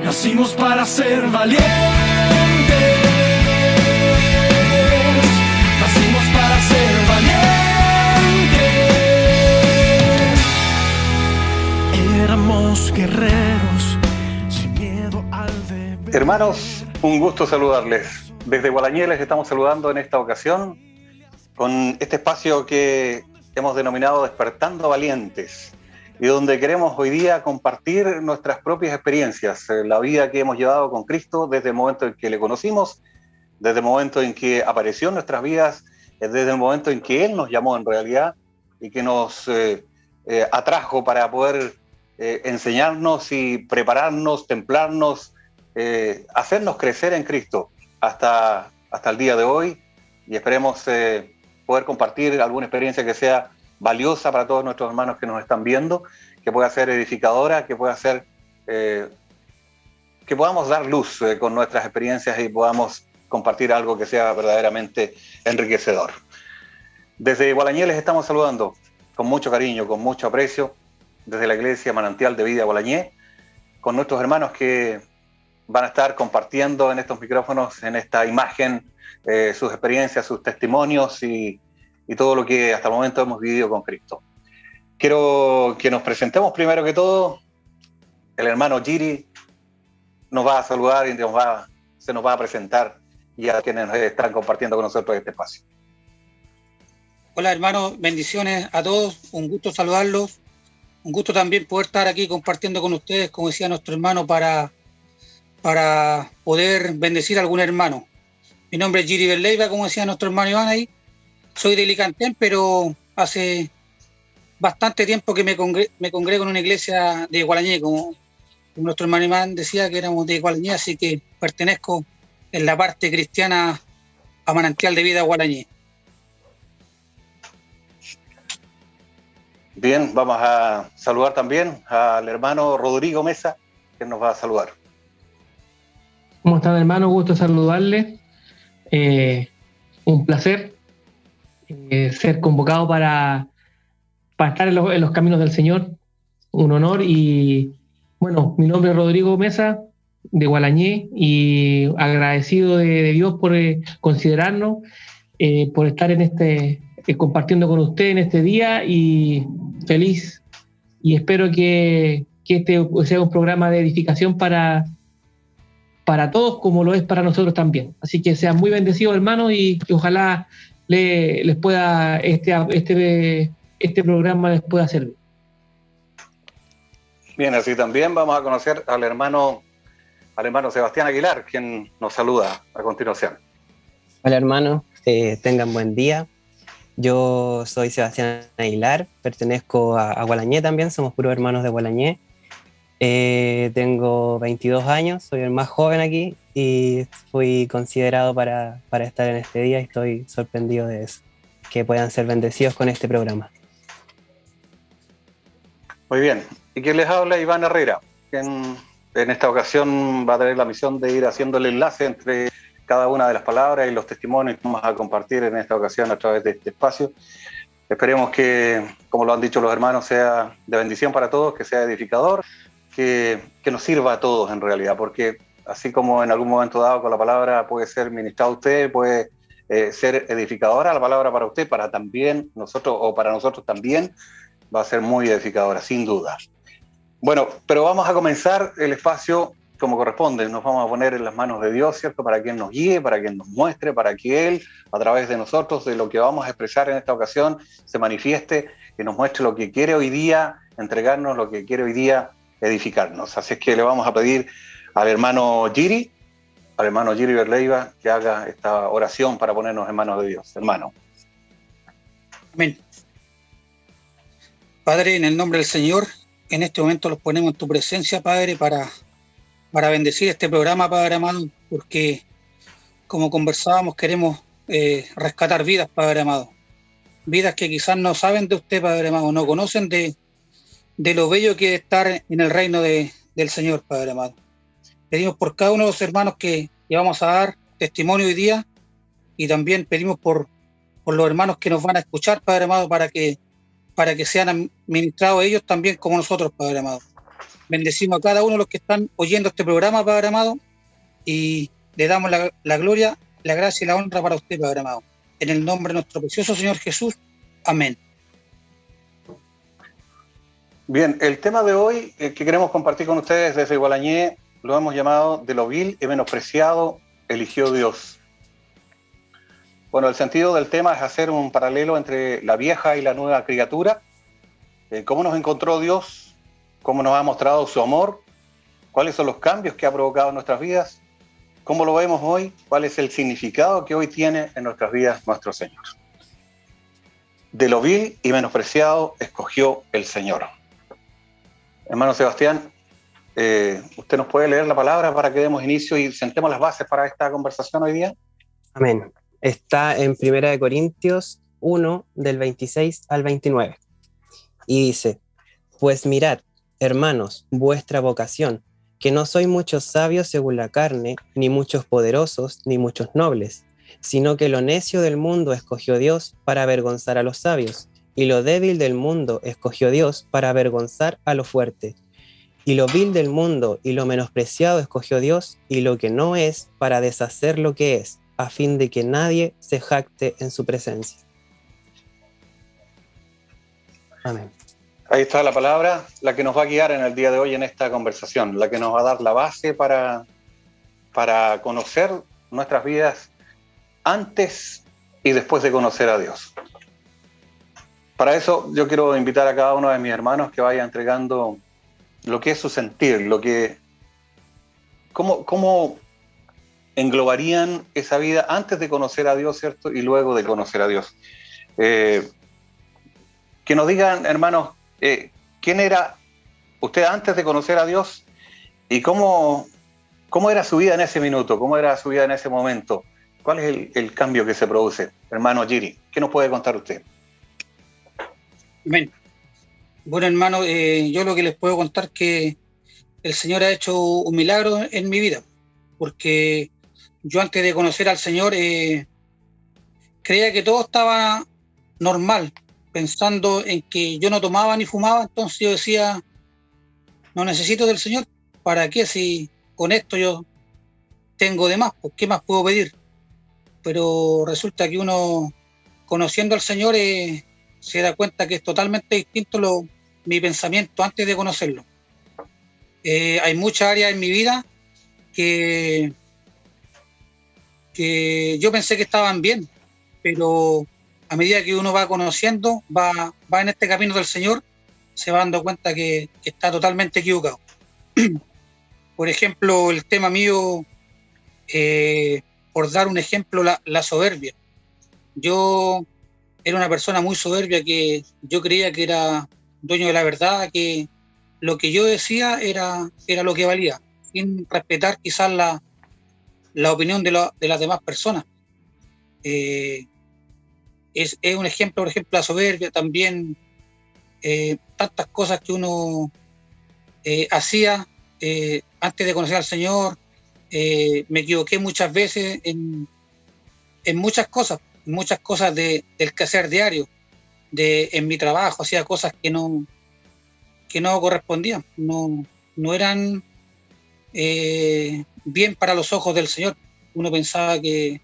Nacimos para ser valientes. Nacimos para ser valientes. Éramos guerreros sin miedo al deber. Hermanos, un gusto saludarles. Desde Gualañé les estamos saludando en esta ocasión con este espacio que hemos denominado Despertando Valientes, y donde queremos hoy día compartir nuestras propias experiencias, la vida que hemos llevado con Cristo desde el momento en que le conocimos, desde el momento en que apareció en nuestras vidas, desde el momento en que Él nos llamó en realidad y que nos atrajo para poder enseñarnos y prepararnos, templarnos, hacernos crecer en Cristo hasta el día de hoy, y esperemos poder compartir alguna experiencia que sea valiosa para todos nuestros hermanos que nos están viendo, que pueda ser edificadora, que pueda ser que podamos dar luz con nuestras experiencias y podamos compartir algo que sea verdaderamente enriquecedor. Desde Gualañé les estamos saludando con mucho cariño, con mucho aprecio, desde la Iglesia Manantial de Vida Gualañé, con nuestros hermanos que van a estar compartiendo en estos micrófonos, en esta imagen, sus experiencias, sus testimonios y todo lo que hasta el momento hemos vivido con Cristo. Quiero que nos presentemos primero que todo. El hermano Giri nos va a saludar y se nos va a presentar, y a quienes están compartiendo con nosotros este espacio. Hola hermanos, bendiciones a todos, un gusto saludarlos, un gusto también poder estar aquí compartiendo con ustedes, como decía nuestro hermano, para poder bendecir a algún hermano. Mi nombre es Giri Berleiva, como decía nuestro hermano Iván ahí. Soy de Licantén, pero hace bastante tiempo que me congrego en una iglesia de Gualañé, como nuestro hermano Iván decía que éramos de Gualañé, así que pertenezco en la parte cristiana a Manantial de Vida Gualañé. Bien, vamos a saludar también al hermano Rodrigo Mesa, que nos va a saludar. ¿Cómo están, hermano? Gusto saludarles. Un placer ser convocado para estar en los caminos del Señor. Un honor. Y bueno, mi nombre es Rodrigo Mesa, de Gualañé, y agradecido de Dios por considerarnos, por estar en compartiendo con usted en este día, y feliz, y espero que este sea un programa de edificación para todos, como lo es para nosotros también. Así que sean muy bendecidos, hermanos, y ojalá les pueda este programa les pueda servir. Bien, así también vamos a conocer al hermano Sebastián Aguilar, quien nos saluda a continuación. Hola hermanos, tengan buen día. Yo soy Sebastián Aguilar, pertenezco a Gualañé también, somos puros hermanos de Gualañé. Tengo 22 años, soy el más joven aquí y fui considerado para estar en este día, y estoy sorprendido de eso, que puedan ser bendecidos con este programa. Muy bien, y quien les habla, Iván Herrera, quien en esta ocasión va a tener la misión de ir haciendo el enlace entre cada una de las palabras y los testimonios que vamos a compartir en esta ocasión a través de este espacio. Esperemos que, como lo han dicho los hermanos, sea de bendición para todos, que sea edificador, que nos sirva a todos en realidad, porque así como en algún momento dado con la palabra puede ser ministrada a usted, puede ser edificadora la palabra para usted, para nosotros también va a ser muy edificadora, sin duda. Bueno, pero vamos a comenzar el espacio como corresponde. Nos vamos a poner en las manos de Dios, ¿cierto? Para que Él nos guíe, para que Él nos muestre, para que Él, a través de nosotros, de lo que vamos a expresar en esta ocasión, se manifieste y nos muestre lo que quiere hoy día entregarnos, lo que quiere hoy día edificarnos. Así es que le vamos a pedir al hermano Giri Berleiva, que haga esta oración para ponernos en manos de Dios. Hermano. Amén. Padre, en el nombre del Señor, en este momento los ponemos en tu presencia, Padre, para bendecir este programa, Padre amado, porque como conversábamos, queremos rescatar vidas, Padre amado. Vidas que quizás no saben de usted, Padre amado, no conocen de lo bello que es estar en el reino del Señor, Padre amado. Pedimos por cada uno de los hermanos que vamos a dar testimonio hoy día, y también pedimos por los hermanos que nos van a escuchar, Padre amado, para que sean administrados ellos también como nosotros, Padre amado. Bendecimos a cada uno de los que están oyendo este programa, Padre amado, y le damos la gloria, la gracia y la honra para usted, Padre amado. En el nombre de nuestro precioso Señor Jesús. Amén. Bien, el tema de hoy que queremos compartir con ustedes desde Gualañé lo hemos llamado "De lo vil y menospreciado eligió Dios". Bueno, el sentido del tema es hacer un paralelo entre la vieja y la nueva criatura, cómo nos encontró Dios, cómo nos ha mostrado su amor, cuáles son los cambios que ha provocado en nuestras vidas, cómo lo vemos hoy, cuál es el significado que hoy tiene en nuestras vidas nuestro Señor. De lo vil y menospreciado escogió el Señor. Hermano Sebastián, ¿usted nos puede leer la palabra para que demos inicio y sentemos las bases para esta conversación hoy día? Amén. Está en 1 Corintios 1, del 26 al 29. Y dice: Pues mirad, hermanos, vuestra vocación, que no sois muchos sabios según la carne, ni muchos poderosos, ni muchos nobles, sino que lo necio del mundo escogió Dios para avergonzar a los sabios, y lo débil del mundo escogió Dios para avergonzar a lo fuerte. Y lo vil del mundo y lo menospreciado escogió Dios, y lo que no es, para deshacer lo que es, a fin de que nadie se jacte en su presencia. Amén. Ahí está la palabra, la que nos va a guiar en el día de hoy en esta conversación, la que nos va a dar la base para conocer nuestras vidas antes y después de conocer a Dios. Para eso yo quiero invitar a cada uno de mis hermanos que vaya entregando lo que es su sentir, cómo englobarían esa vida antes de conocer a Dios, ¿cierto? Y luego de conocer a Dios. Que nos digan, hermanos, quién era usted antes de conocer a Dios y cómo era su vida en ese minuto, cómo era su vida en ese momento. ¿Cuál es el cambio que se produce? Hermano Giri, ¿qué nos puede contar usted? Amén. Bueno, hermano, yo lo que les puedo contar es que el Señor ha hecho un milagro en mi vida, porque yo antes de conocer al Señor creía que todo estaba normal, pensando en que yo no tomaba ni fumaba. Entonces yo decía, no necesito del Señor, ¿para qué? Si con esto yo tengo de más, ¿por qué más puedo pedir? Pero resulta que uno, conociendo al Señor, se da cuenta que es totalmente distinto mi pensamiento antes de conocerlo. Hay muchas áreas en mi vida que yo pensé que estaban bien, pero a medida que uno va conociendo, va en este camino del Señor, se va dando cuenta que está totalmente equivocado. Por ejemplo, el tema mío, por dar un ejemplo, la soberbia. Yo era una persona muy soberbia, que yo creía que era dueño de la verdad, que lo que yo decía era lo que valía, sin respetar quizás la opinión de las demás personas. Es un ejemplo, por ejemplo, la soberbia, también tantas cosas que uno hacía antes de conocer al Señor. Me equivoqué muchas veces en muchas cosas del quehacer diario, en mi trabajo. Hacía cosas que no correspondían, no eran bien para los ojos del Señor. Uno pensaba que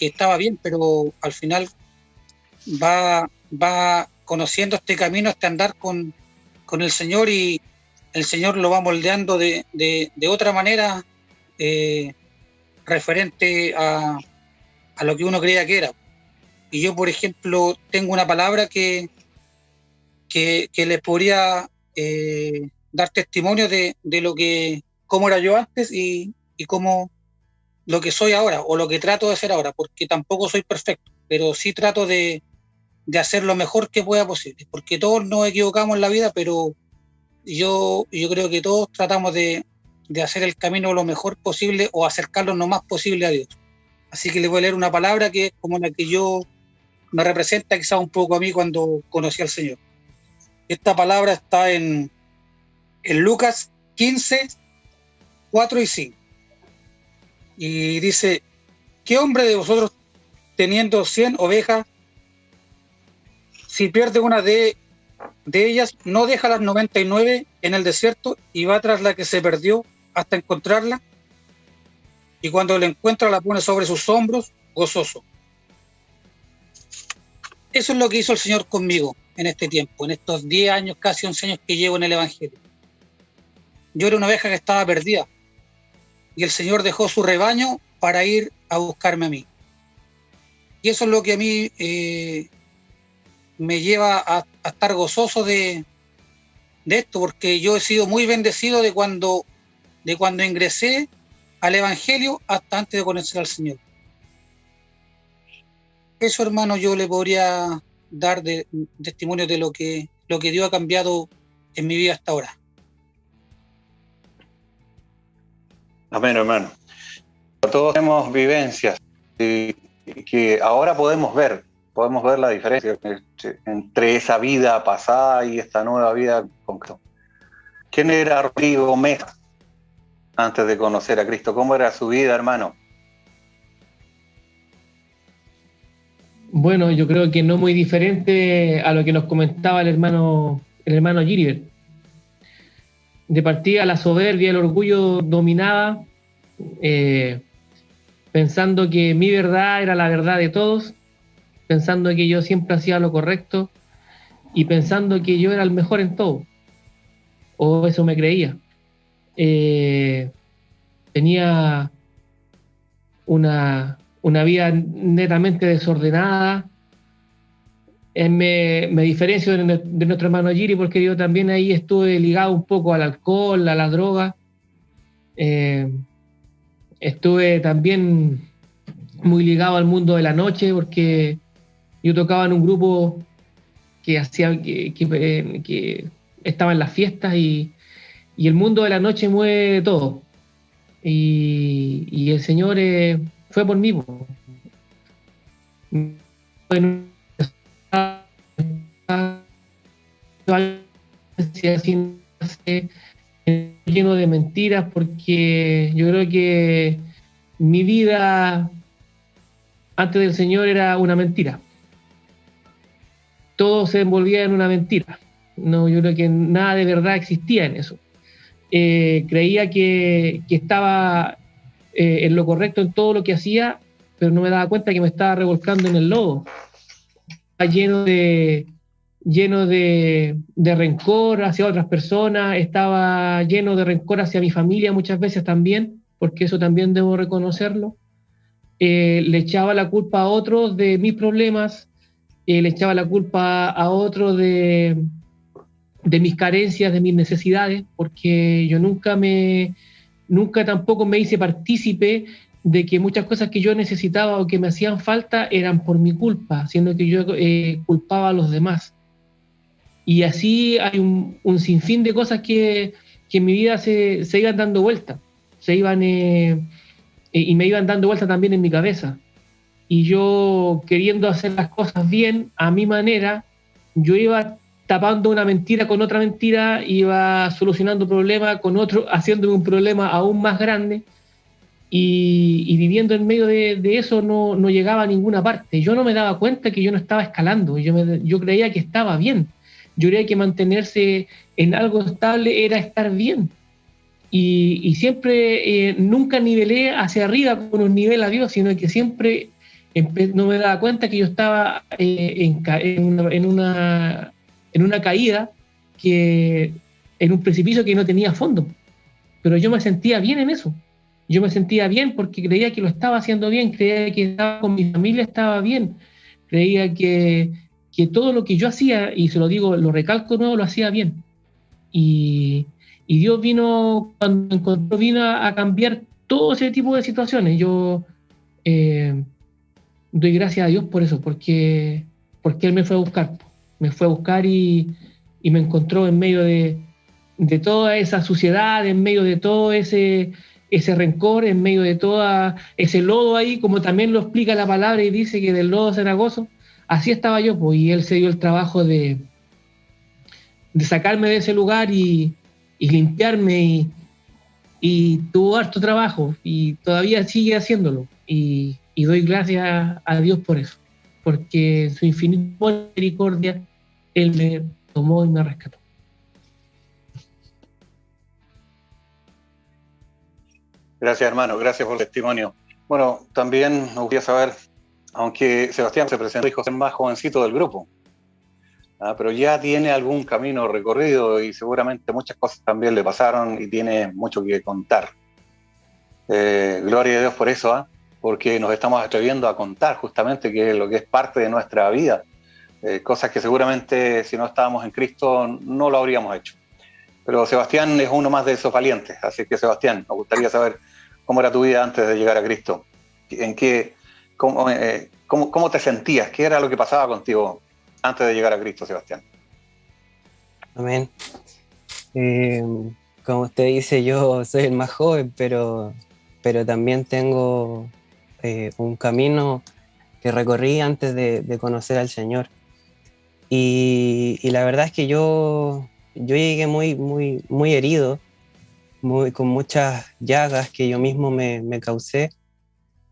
estaba bien, pero al final va conociendo este camino, este andar con el Señor, y el Señor lo va moldeando de otra manera, referente a lo que uno creía que era. Y yo, por ejemplo, tengo una palabra que les podría dar testimonio de cómo era yo antes y cómo lo que soy ahora, o lo que trato de ser ahora, porque tampoco soy perfecto, pero sí trato de hacer lo mejor que pueda posible, porque todos nos equivocamos en la vida, pero yo creo que todos tratamos de hacer el camino lo mejor posible, o acercarnos lo más posible a Dios. Así que les voy a leer una palabra que es como la que yo me representa quizás un poco a mí cuando conocí al Señor. Esta palabra está en Lucas 15, 4 y 5. Y dice: ¿qué hombre de vosotros, teniendo 100 ovejas, si pierde una de de ellas no deja las 99 en el desierto y va tras la que se perdió hasta encontrarla, y cuando la encuentra la pone sobre sus hombros, gozoso. Eso es lo que hizo el Señor conmigo en este tiempo, en estos 10 años, casi 11 años que llevo en el Evangelio. Yo era una oveja que estaba perdida, y el Señor dejó su rebaño para ir a buscarme a mí. Y eso es lo que a mí me lleva a estar gozoso de esto, porque yo he sido muy bendecido de cuando ingresé al Evangelio hasta antes de conocer al Señor. Eso, hermano, yo le podría dar de testimonio de lo que Dios ha cambiado en mi vida hasta ahora. Amén, hermano. Todos tenemos vivencias y que ahora podemos ver la diferencia entre esa vida pasada y esta nueva vida con Cristo. ¿Quién era Rodrigo Mesa antes de conocer a Cristo? ¿Cómo era su vida, hermano? Bueno, yo creo que no muy diferente a lo que nos comentaba el hermano Gilbert. De partida, la soberbia, el orgullo dominaba, pensando que mi verdad era la verdad de todos, pensando que yo siempre hacía lo correcto y pensando que yo era el mejor en todo, o eso me creía. Tenía una vida netamente desordenada. Me diferencio de nuestro hermano Giri porque yo también ahí estuve ligado un poco al alcohol, a la droga. Estuve también muy ligado al mundo de la noche porque yo tocaba en un grupo que estaba en las fiestas y el mundo de la noche mueve todo. Y el Señor fue por mí. Lleno de mentiras, porque yo creo que mi vida antes del Señor era una mentira. Todo se envolvía en una mentira. No, yo creo que nada de verdad existía en eso. Creía que estaba en lo correcto en todo lo que hacía, pero no me daba cuenta que me estaba revolcando en el lodo. Lleno de rencor hacia otras personas, estaba lleno de rencor hacia mi familia muchas veces también, porque eso también debo reconocerlo. Le echaba la culpa a otros de mis problemas, le echaba la culpa a otros de mis carencias, de mis necesidades, porque yo nunca tampoco me hice partícipe de que muchas cosas que yo necesitaba o que me hacían falta eran por mi culpa, siendo que yo culpaba a los demás. Y así hay un sinfín de cosas que en mi vida se iban dando vuelta, y me iban dando vuelta también en mi cabeza. Y yo, queriendo hacer las cosas bien, a mi manera, yo iba tapando una mentira con otra mentira, iba solucionando problemas con otro, haciéndome un problema aún más grande, y viviendo en medio de eso no llegaba a ninguna parte. Yo no me daba cuenta que yo no estaba escalando, yo creía que estaba bien. Yo creía que mantenerse en algo estable era estar bien. Y siempre, nunca nivelé hacia arriba con un nivel a Dios, sino que siempre no me daba cuenta que yo estaba en una caída, en un precipicio que no tenía fondo. Pero yo me sentía bien en eso. Yo me sentía bien porque creía que lo estaba haciendo bien, creía que estaba con mi familia, estaba bien. Creía que todo lo que yo hacía, y se lo digo, lo recalco nuevo, lo hacía bien. Y Dios vino a cambiar todo ese tipo de situaciones. Yo doy gracias a Dios por eso, porque Él me fue a buscar y me encontró en medio de toda esa suciedad, en medio de todo ese rencor, en medio de todo ese lodo ahí, como también lo explica la palabra y dice que del lodo cenagoso. Así estaba yo, pues, y Él se dio el trabajo de sacarme de ese lugar y limpiarme, y tuvo harto trabajo y todavía sigue haciéndolo, y doy gracias a Dios por eso, porque en su infinita misericordia Él tomó y me rescató. Gracias, hermano, gracias por el testimonio. Bueno, también me gustaría saber, aunque Sebastián se presentó hijo más jovencito del grupo, pero ya tiene algún camino recorrido y seguramente muchas cosas también le pasaron y tiene mucho que contar. Gloria a Dios por eso, porque nos estamos atreviendo a contar justamente que lo que es parte de nuestra vida, cosas que seguramente si no estábamos en Cristo no lo habríamos hecho. Pero Sebastián es uno más de esos valientes, así que Sebastián, nos gustaría saber cómo era tu vida antes de llegar a Cristo, cómo te sentías, qué era lo que pasaba contigo antes de llegar a Cristo, Sebastián. Amén. Como usted dice, yo soy el más joven, pero también tengo un camino que recorrí antes de conocer al Señor. Y la verdad es que yo llegué muy herido, con muchas llagas que yo mismo me causé.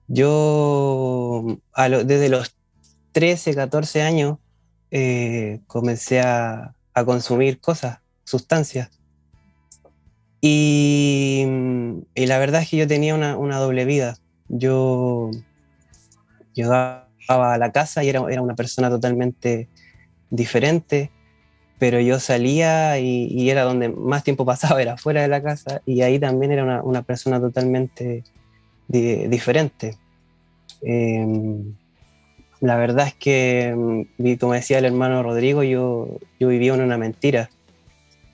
Yo desde los 13, 14 años comencé a consumir sustancias. Y la verdad es que yo tenía una doble vida. Yo llegaba a la casa y era una persona totalmente diferente, pero yo salía y era donde más tiempo pasaba, era fuera de la casa, y ahí también era una persona totalmente diferente. La verdad es que, como decía el hermano Rodrigo, yo vivía en una mentira.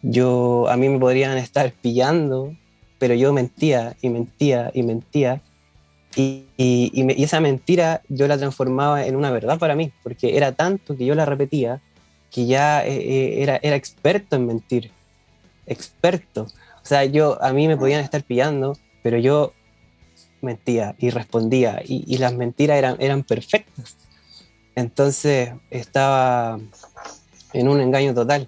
A mí me podrían estar pillando, pero yo mentía y mentía y mentía. Y esa mentira yo la transformaba en una verdad para mí, porque era tanto que yo la repetía que ya era experto en mentir, experto. O sea, a mí me podían estar pillando, pero yo mentía y respondía, y las mentiras eran perfectas. Entonces estaba en un engaño total.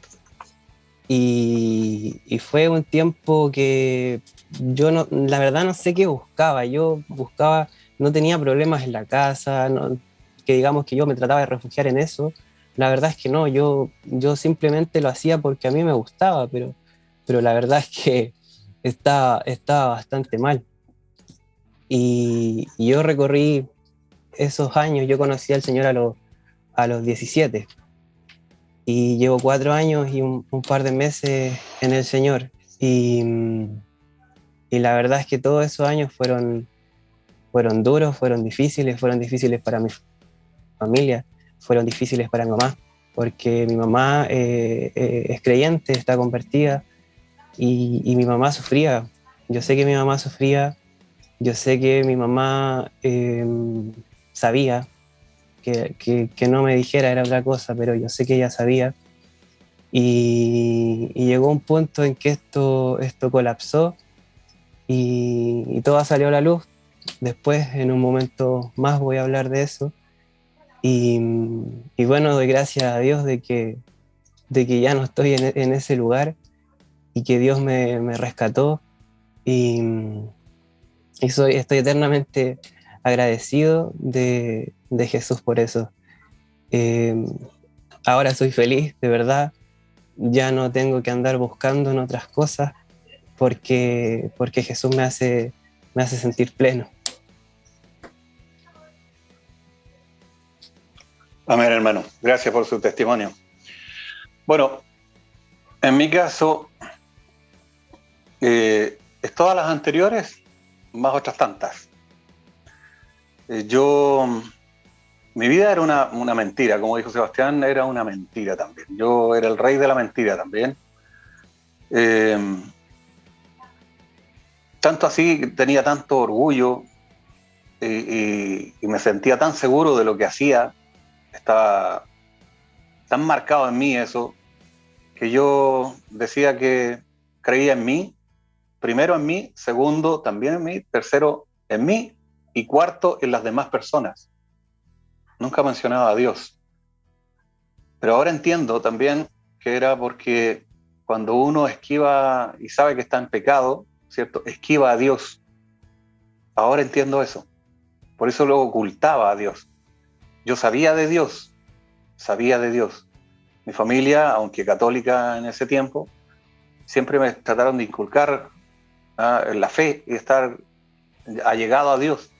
Y fue un tiempo que yo la verdad no sé qué buscaba. Yo buscaba, no tenía problemas en la casa, que digamos que yo me trataba de refugiar en eso. La verdad es que no, yo simplemente lo hacía porque a mí me gustaba, pero la verdad es que estaba bastante mal. Y yo recorrí esos años. Yo conocí al Señor a los 17 y llevo 4 años y un par de meses en el Señor. Y la verdad es que todos esos años fueron duros, fueron difíciles para mi familia, fueron difíciles para mi mamá, porque mi mamá es creyente, está convertida, y mi mamá sufría. Yo sé que mi mamá sufría, yo sé que mi mamá sabía que no me dijera, era otra cosa, pero yo sé que ella sabía. Y llegó un punto en que esto colapsó y todo salió a la luz. Después, en un momento más, voy a hablar de eso. Y bueno, doy gracias a Dios de que ya no estoy en ese lugar y que Dios me rescató. Y estoy eternamente agradecido de Jesús por eso. Ahora soy feliz, de verdad. Ya no tengo que andar buscando en otras cosas porque Jesús me hace sentir pleno. Amén, hermano. Gracias por su testimonio. Bueno, en mi caso, es todas las anteriores, más otras tantas. Mi vida era una mentira, como dijo Sebastián, era una mentira también. Yo era el rey de la mentira también. Tanto así, tenía tanto orgullo y me sentía tan seguro de lo que hacía, estaba tan marcado en mí eso, que yo decía que creía en mí, primero en mí, segundo también en mí, tercero en mí y cuarto en las demás personas. Nunca mencionaba a Dios. Pero ahora entiendo también que era porque cuando uno esquiva y sabe que está en pecado, ¿cierto? Esquiva a Dios. Ahora entiendo eso. Por eso lo ocultaba a Dios. Yo sabía de Dios. Mi familia, aunque católica en ese tiempo, siempre me trataron de inculcar la fe y estar allegado a Dios.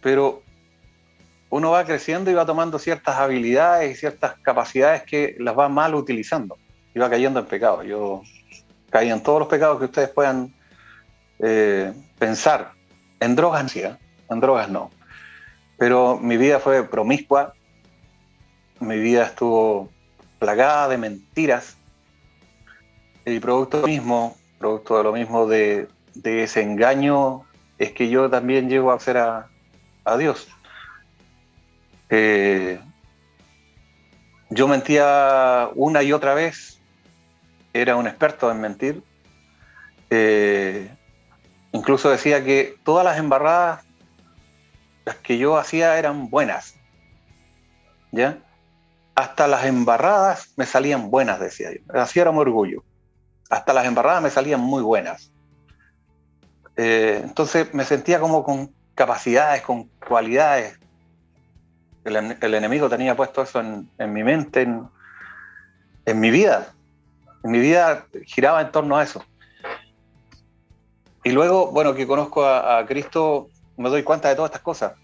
Pero uno va creciendo y va tomando ciertas habilidades y ciertas capacidades que las va mal utilizando y va cayendo en pecado. Yo caí en todos los pecados que ustedes puedan pensar. En drogas sí, en drogas no. Pero mi vida fue promiscua, mi vida estuvo plagada de mentiras y producto de lo mismo de ese engaño es que yo también llego a ser a Dios. Yo mentía una y otra vez, era un experto en mentir. Incluso decía que todas las embarradas, las que yo hacía eran buenas, ¿ya? Hasta las embarradas me salían buenas, decía yo. Así era mi orgullo. Hasta las embarradas me salían muy buenas. Entonces me sentía como con capacidades, con cualidades. El enemigo tenía puesto eso en mi mente, en mi vida. En mi vida giraba en torno a eso. Y luego, bueno, que conozco a Cristo, me doy cuenta de todas estas cosas.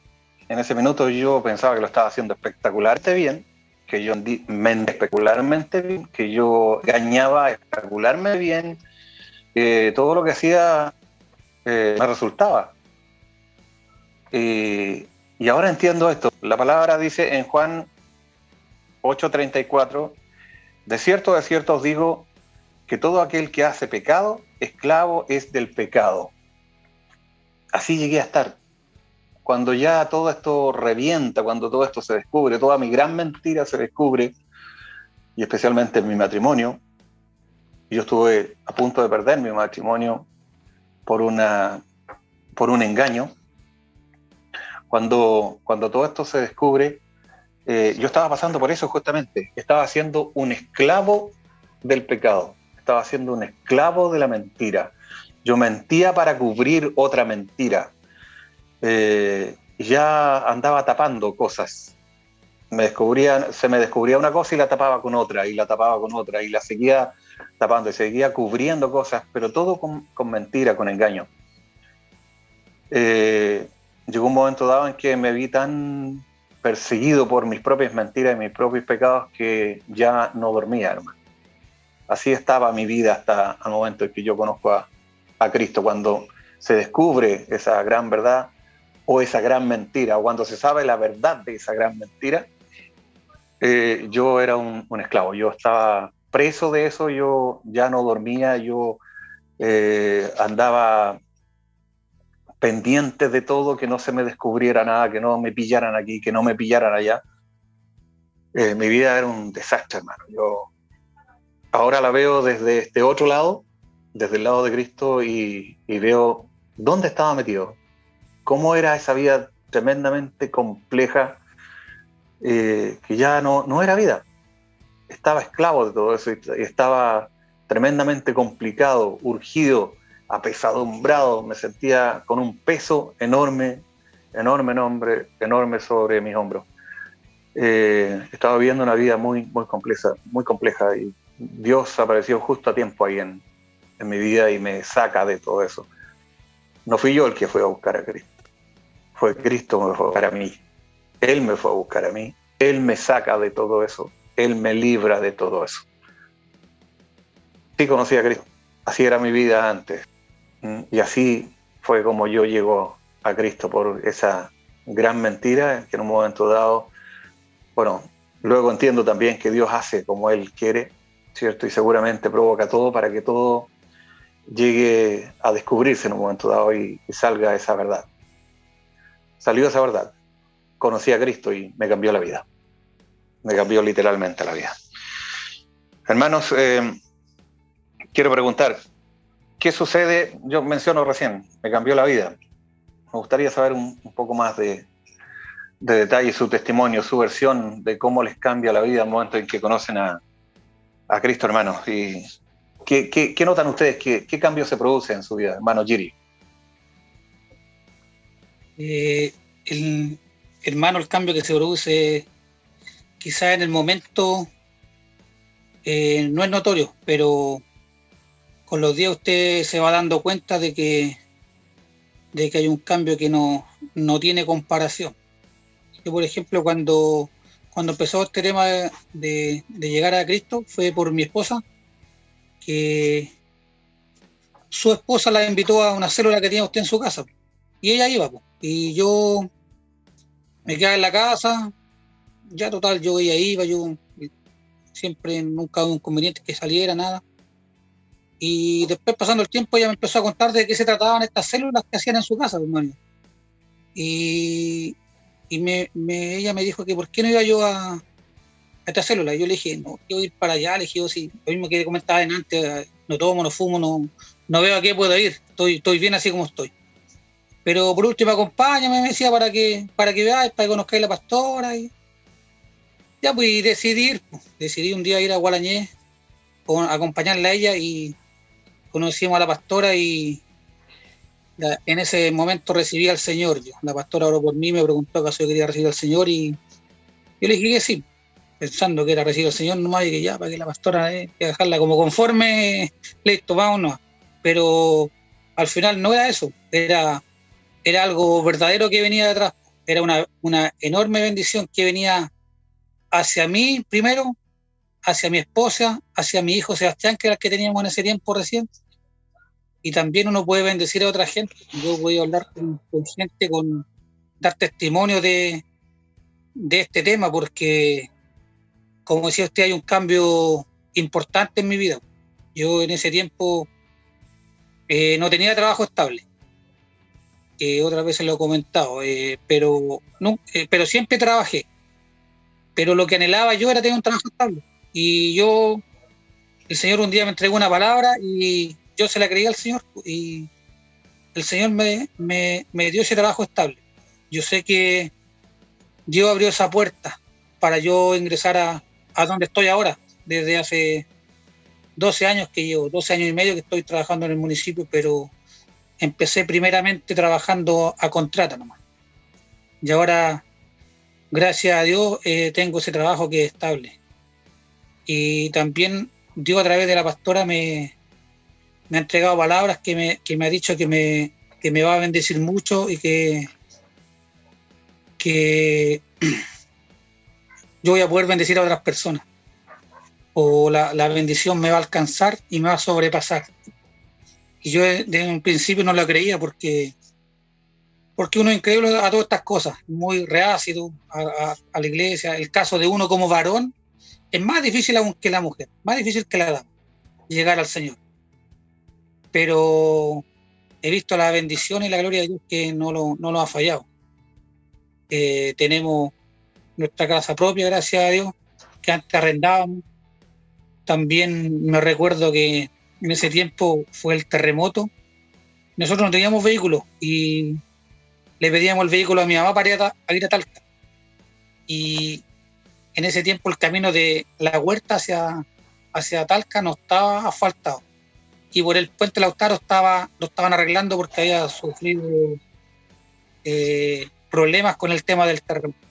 En ese minuto yo pensaba que lo estaba haciendo espectacularmente bien, que yo mentía espectacularmente bien, que yo engañaba espectacularmente bien, que todo lo que hacía me resultaba. Y ahora entiendo esto. La palabra dice en Juan 8:34, de cierto os digo que todo aquel que hace pecado, esclavo es del pecado. Así llegué a estar. Cuando ya todo esto revienta, cuando todo esto se descubre, toda mi gran mentira se descubre, y especialmente en mi matrimonio, yo estuve a punto de perder mi matrimonio por un engaño. Cuando todo esto se descubre, yo estaba pasando por eso justamente. Estaba siendo un esclavo del pecado. Estaba siendo un esclavo de la mentira. Yo mentía para cubrir otra mentira. Ya andaba tapando cosas. Se me descubría una cosa y la tapaba con otra, y la tapaba con otra, y la seguía tapando, y seguía cubriendo cosas, pero todo con mentira, con engaño. Llegó un momento dado en que me vi tan perseguido por mis propias mentiras y mis propios pecados que ya no dormía, hermano. Así estaba mi vida hasta el momento en que yo conozco a Cristo, cuando se descubre esa gran verdad o esa gran mentira, o cuando se sabe la verdad de esa gran mentira. Yo era un esclavo, yo estaba preso de eso, yo ya no dormía, yo andaba pendiente de todo, que no se me descubriera nada, que no me pillaran aquí, que no me pillaran allá. Mi vida era un desastre, hermano. Yo ahora la veo desde este otro lado, desde el lado de Cristo, y veo dónde estaba metido, cómo era esa vida tremendamente compleja, que ya no era vida. Estaba esclavo de todo eso y estaba tremendamente complicado, urgido, apesadumbrado. Me sentía con un peso enorme sobre mis hombros. Estaba viviendo una vida muy compleja, y Dios apareció justo a tiempo ahí en mi vida y me saca de todo eso. No fui yo el que fue a buscar a Cristo, fue Cristo que me fue a buscar a mí. Él me fue a buscar a mí, Él me saca de todo eso, Él me libra de todo eso. Sí conocí a Cristo, así era mi vida antes, y así fue como yo llego a Cristo, por esa gran mentira que en un momento dado, bueno, luego entiendo también que Dios hace como Él quiere, ¿cierto? Y seguramente provoca todo para que todo llegue a descubrirse en un momento dado y salga esa verdad. Salió esa verdad, conocí a Cristo y me cambió la vida. Me cambió literalmente la vida. Hermanos, quiero preguntar, ¿qué sucede? Yo menciono recién, me cambió la vida. Me gustaría saber un poco más de detalle, su testimonio, su versión de cómo les cambia la vida al momento en que conocen a Cristo, hermanos. Y ¿qué notan ustedes? ¿Qué cambio se produce en su vida, hermano Giri? Hermano, el cambio que se produce quizá en el momento no es notorio, pero con los días usted se va dando cuenta de que hay un cambio que no tiene comparación. Yo, por ejemplo, cuando empezó este tema de llegar a Cristo, fue por mi esposa, que su esposa la invitó a una célula que tenía usted en su casa, y ella iba, pues. Y yo me quedaba en la casa, ya total, ella iba, yo siempre, nunca hubo inconveniente que saliera, nada. Y después, pasando el tiempo, ella me empezó a contar de qué se trataban estas células que hacían en su casa, hermano. Y, ella me dijo que por qué no iba yo a esta célula. Yo le dije, no, quiero ir para allá. Le dije, yo sí, lo mismo que comentaba antes, no tomo, no fumo, no veo a qué puedo ir. Estoy bien así como estoy. Pero por último, acompáñame, me decía, para que veáis, para que conozcáis a la pastora. Y ya, pues, decidí un día ir a Gualañé, acompañarla a ella, y conocimos a la pastora, y en ese momento recibí al Señor. La pastora oró por mí, me preguntó acaso yo quería recibir al Señor, y yo le dije que sí, pensando que era recibir al Señor nomás, y que ya, para que la pastora, que dejarla como conforme, listo, vámonos. Pero al final no era eso, era algo verdadero que venía detrás, era una enorme bendición que venía hacia mí primero, hacia mi esposa, hacia mi hijo Sebastián, que era el que teníamos en ese tiempo recién, y también uno puede bendecir a otra gente. Yo voy a hablar con gente, dar testimonio de este tema, porque, como decía usted, hay un cambio importante en mi vida. Yo en ese tiempo no tenía trabajo estable, otras veces lo he comentado, pero siempre trabajé. Pero lo que anhelaba yo era tener un trabajo estable. Y el Señor un día me entregó una palabra y yo se la creí al Señor, y el Señor me dio ese trabajo estable. Yo sé que Dios abrió esa puerta para yo ingresar a donde estoy ahora, desde hace 12 años que llevo, 12 años y medio que estoy trabajando en el municipio, pero empecé primeramente trabajando a contrata nomás. Y ahora, gracias a Dios, tengo ese trabajo que es estable. Y también Dios, a través de la pastora, me ha entregado palabras que me ha dicho que me va a bendecir mucho, y que yo voy a poder bendecir a otras personas, o la bendición me va a alcanzar y me va a sobrepasar. Y yo desde un principio no lo creía, porque uno es increíble a todas estas cosas, muy reácido a la iglesia. El caso de uno como varón es más difícil aún que la mujer, más difícil que la dama, llegar al Señor. Pero he visto la bendición y la gloria de Dios, que no lo ha fallado. Tenemos nuestra casa propia, gracias a Dios, que antes arrendábamos. También me recuerdo que en ese tiempo fue el terremoto. Nosotros no teníamos vehículo y le pedíamos el vehículo a mi mamá para ir a Talca. Y en ese tiempo el camino de la huerta hacia Talca no estaba asfaltado. Y por el puente Lautaro lo estaban arreglando, porque había sufrido problemas con el tema del terremoto.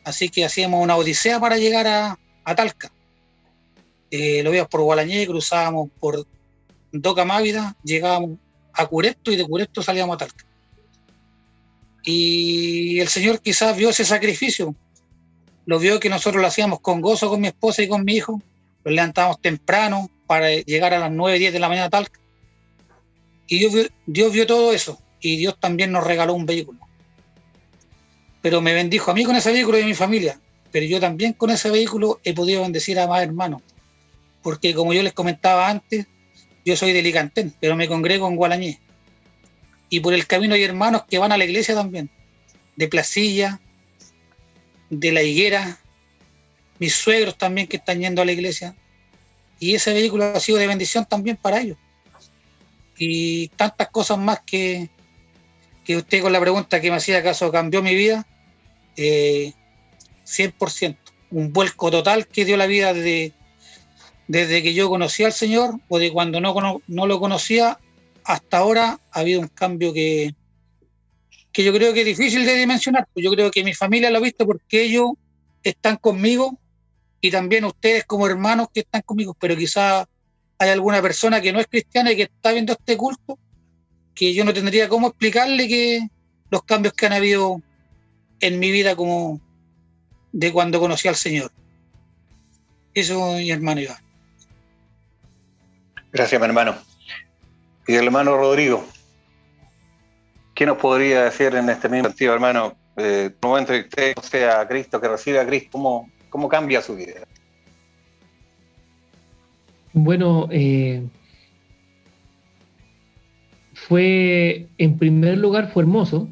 Así que hacíamos una odisea para llegar a Talca. Lo íbamos por Gualañé, cruzábamos por Doca Mávida, llegábamos a Curesto, y de Curesto salíamos a Talca. Y el Señor quizás vio ese sacrificio, lo vio que nosotros lo hacíamos con gozo, con mi esposa y con mi hijo. Nos levantábamos temprano para llegar a las 9, 10 de la mañana a Talca. Y Dios vio todo eso, y Dios también nos regaló un vehículo. Pero me bendijo a mí con ese vehículo y a mi familia. Pero yo también con ese vehículo he podido bendecir a más hermanos. Porque, como yo les comentaba antes, yo soy de Licantén, pero me congrego en Gualañé. Y por el camino hay hermanos que van a la iglesia también, de Placilla, de La Higuera, mis suegros también que están yendo a la iglesia. Y ese vehículo ha sido de bendición también para ellos. Y tantas cosas más que usted, con la pregunta que me hacía, acaso cambió mi vida, 100%. Un vuelco total que dio la vida desde que yo conocí al Señor, o de cuando no lo conocía hasta ahora. Ha habido un cambio que yo creo que es difícil de dimensionar. Yo creo que mi familia lo ha visto, porque ellos están conmigo y también ustedes como hermanos que están conmigo, pero quizá hay alguna persona que no es cristiana y que está viendo este culto, que yo no tendría cómo explicarle que los cambios que han habido en mi vida como de cuando conocí al Señor. Eso, mi hermano Iván. Gracias, mi hermano. Y el hermano Rodrigo, ¿qué nos podría decir en este mismo sentido, hermano? En el momento que usted conoce a Cristo, que recibe a Cristo, ¿cómo cambia su vida? Bueno, en primer lugar fue hermoso,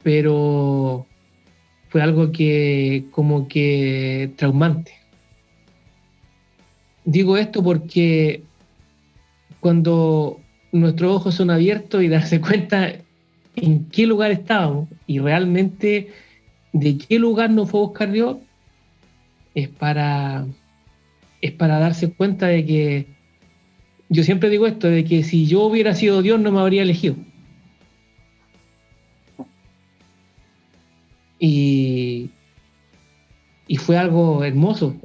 pero fue algo que como que traumante. Digo esto porque cuando nuestros ojos son abiertos y darse cuenta en qué lugar estábamos y realmente de qué lugar nos fue a buscar Dios, es para darse cuenta de que, yo siempre digo esto, de que si yo hubiera sido Dios no me habría elegido. Y fue algo hermoso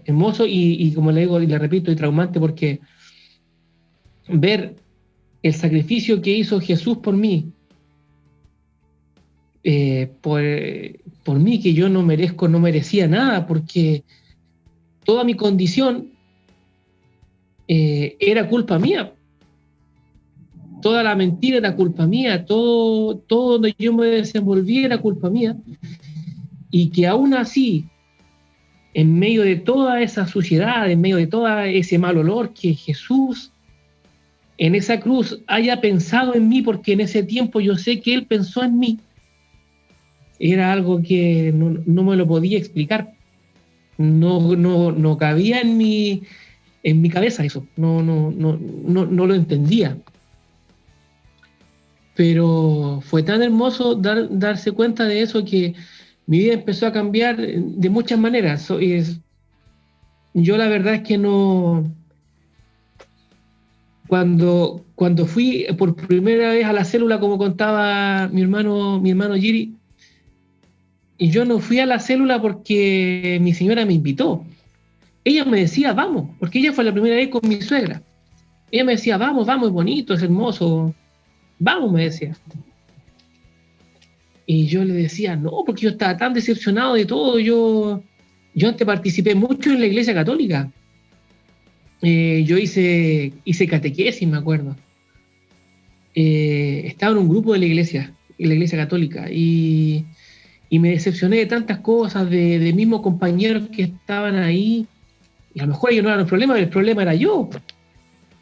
y como le digo y le repito, y traumante, porque ver el sacrificio que hizo Jesús por mí, por mí, que yo no merecía nada, porque toda mi condición era culpa mía. Toda la mentira era culpa mía, todo donde yo me desenvolví era culpa mía, y que aún así, en medio de toda esa suciedad, en medio de todo ese mal olor, que Jesús en esa cruz haya pensado en mí, porque en ese tiempo yo sé que Él pensó en mí, era algo que no me lo podía explicar. No cabía en mi cabeza eso, no lo entendía. Pero fue tan hermoso darse cuenta de eso, que mi vida empezó a cambiar de muchas maneras. Yo la verdad es que no... Cuando fui por primera vez a la célula, como contaba mi hermano Giri, y yo no fui a la célula porque mi señora me invitó. Ella me decía, vamos, porque ella fue la primera vez con mi suegra. Ella me decía, vamos, es bonito, es hermoso. Vamos, me decía. Y yo le decía, no, porque yo estaba tan decepcionado de todo. Yo antes participé mucho en la iglesia católica. Yo hice catequesis, me acuerdo. Estaba en un grupo de la iglesia católica, y me decepcioné de tantas cosas, de mismos compañeros que estaban ahí, y a lo mejor ellos no eran el problema era yo,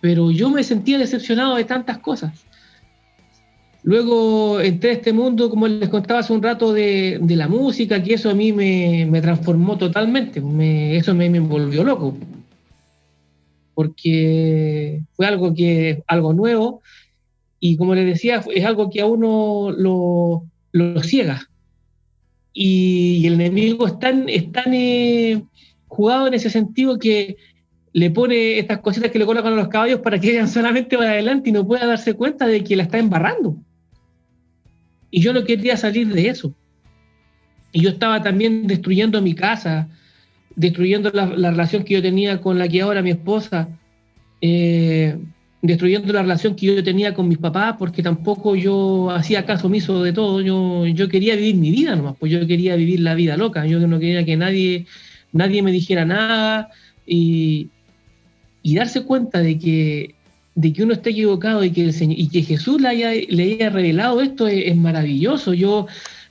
pero yo me sentía decepcionado de tantas cosas. Luego entré a este mundo, como les contaba hace un rato, de la música, que eso a mí me transformó totalmente, eso me volvió loco, porque fue algo nuevo, y como les decía, es algo que a uno lo ciega, y el enemigo es tan jugado en ese sentido, que le pone estas cositas que le colocan a los caballos para que vayan solamente para adelante y no pueda darse cuenta de que la está embarrando. Y yo no quería salir de eso. Y yo estaba también destruyendo mi casa, destruyendo la relación que yo tenía con la que ahora mi esposa, destruyendo la relación que yo tenía con mis papás, porque tampoco yo hacía caso omiso de todo. Yo quería vivir mi vida nomás, pues yo quería vivir la vida loca. Yo no quería que nadie me dijera nada, y darse cuenta de que uno está equivocado, y que Jesús le haya revelado esto es maravilloso.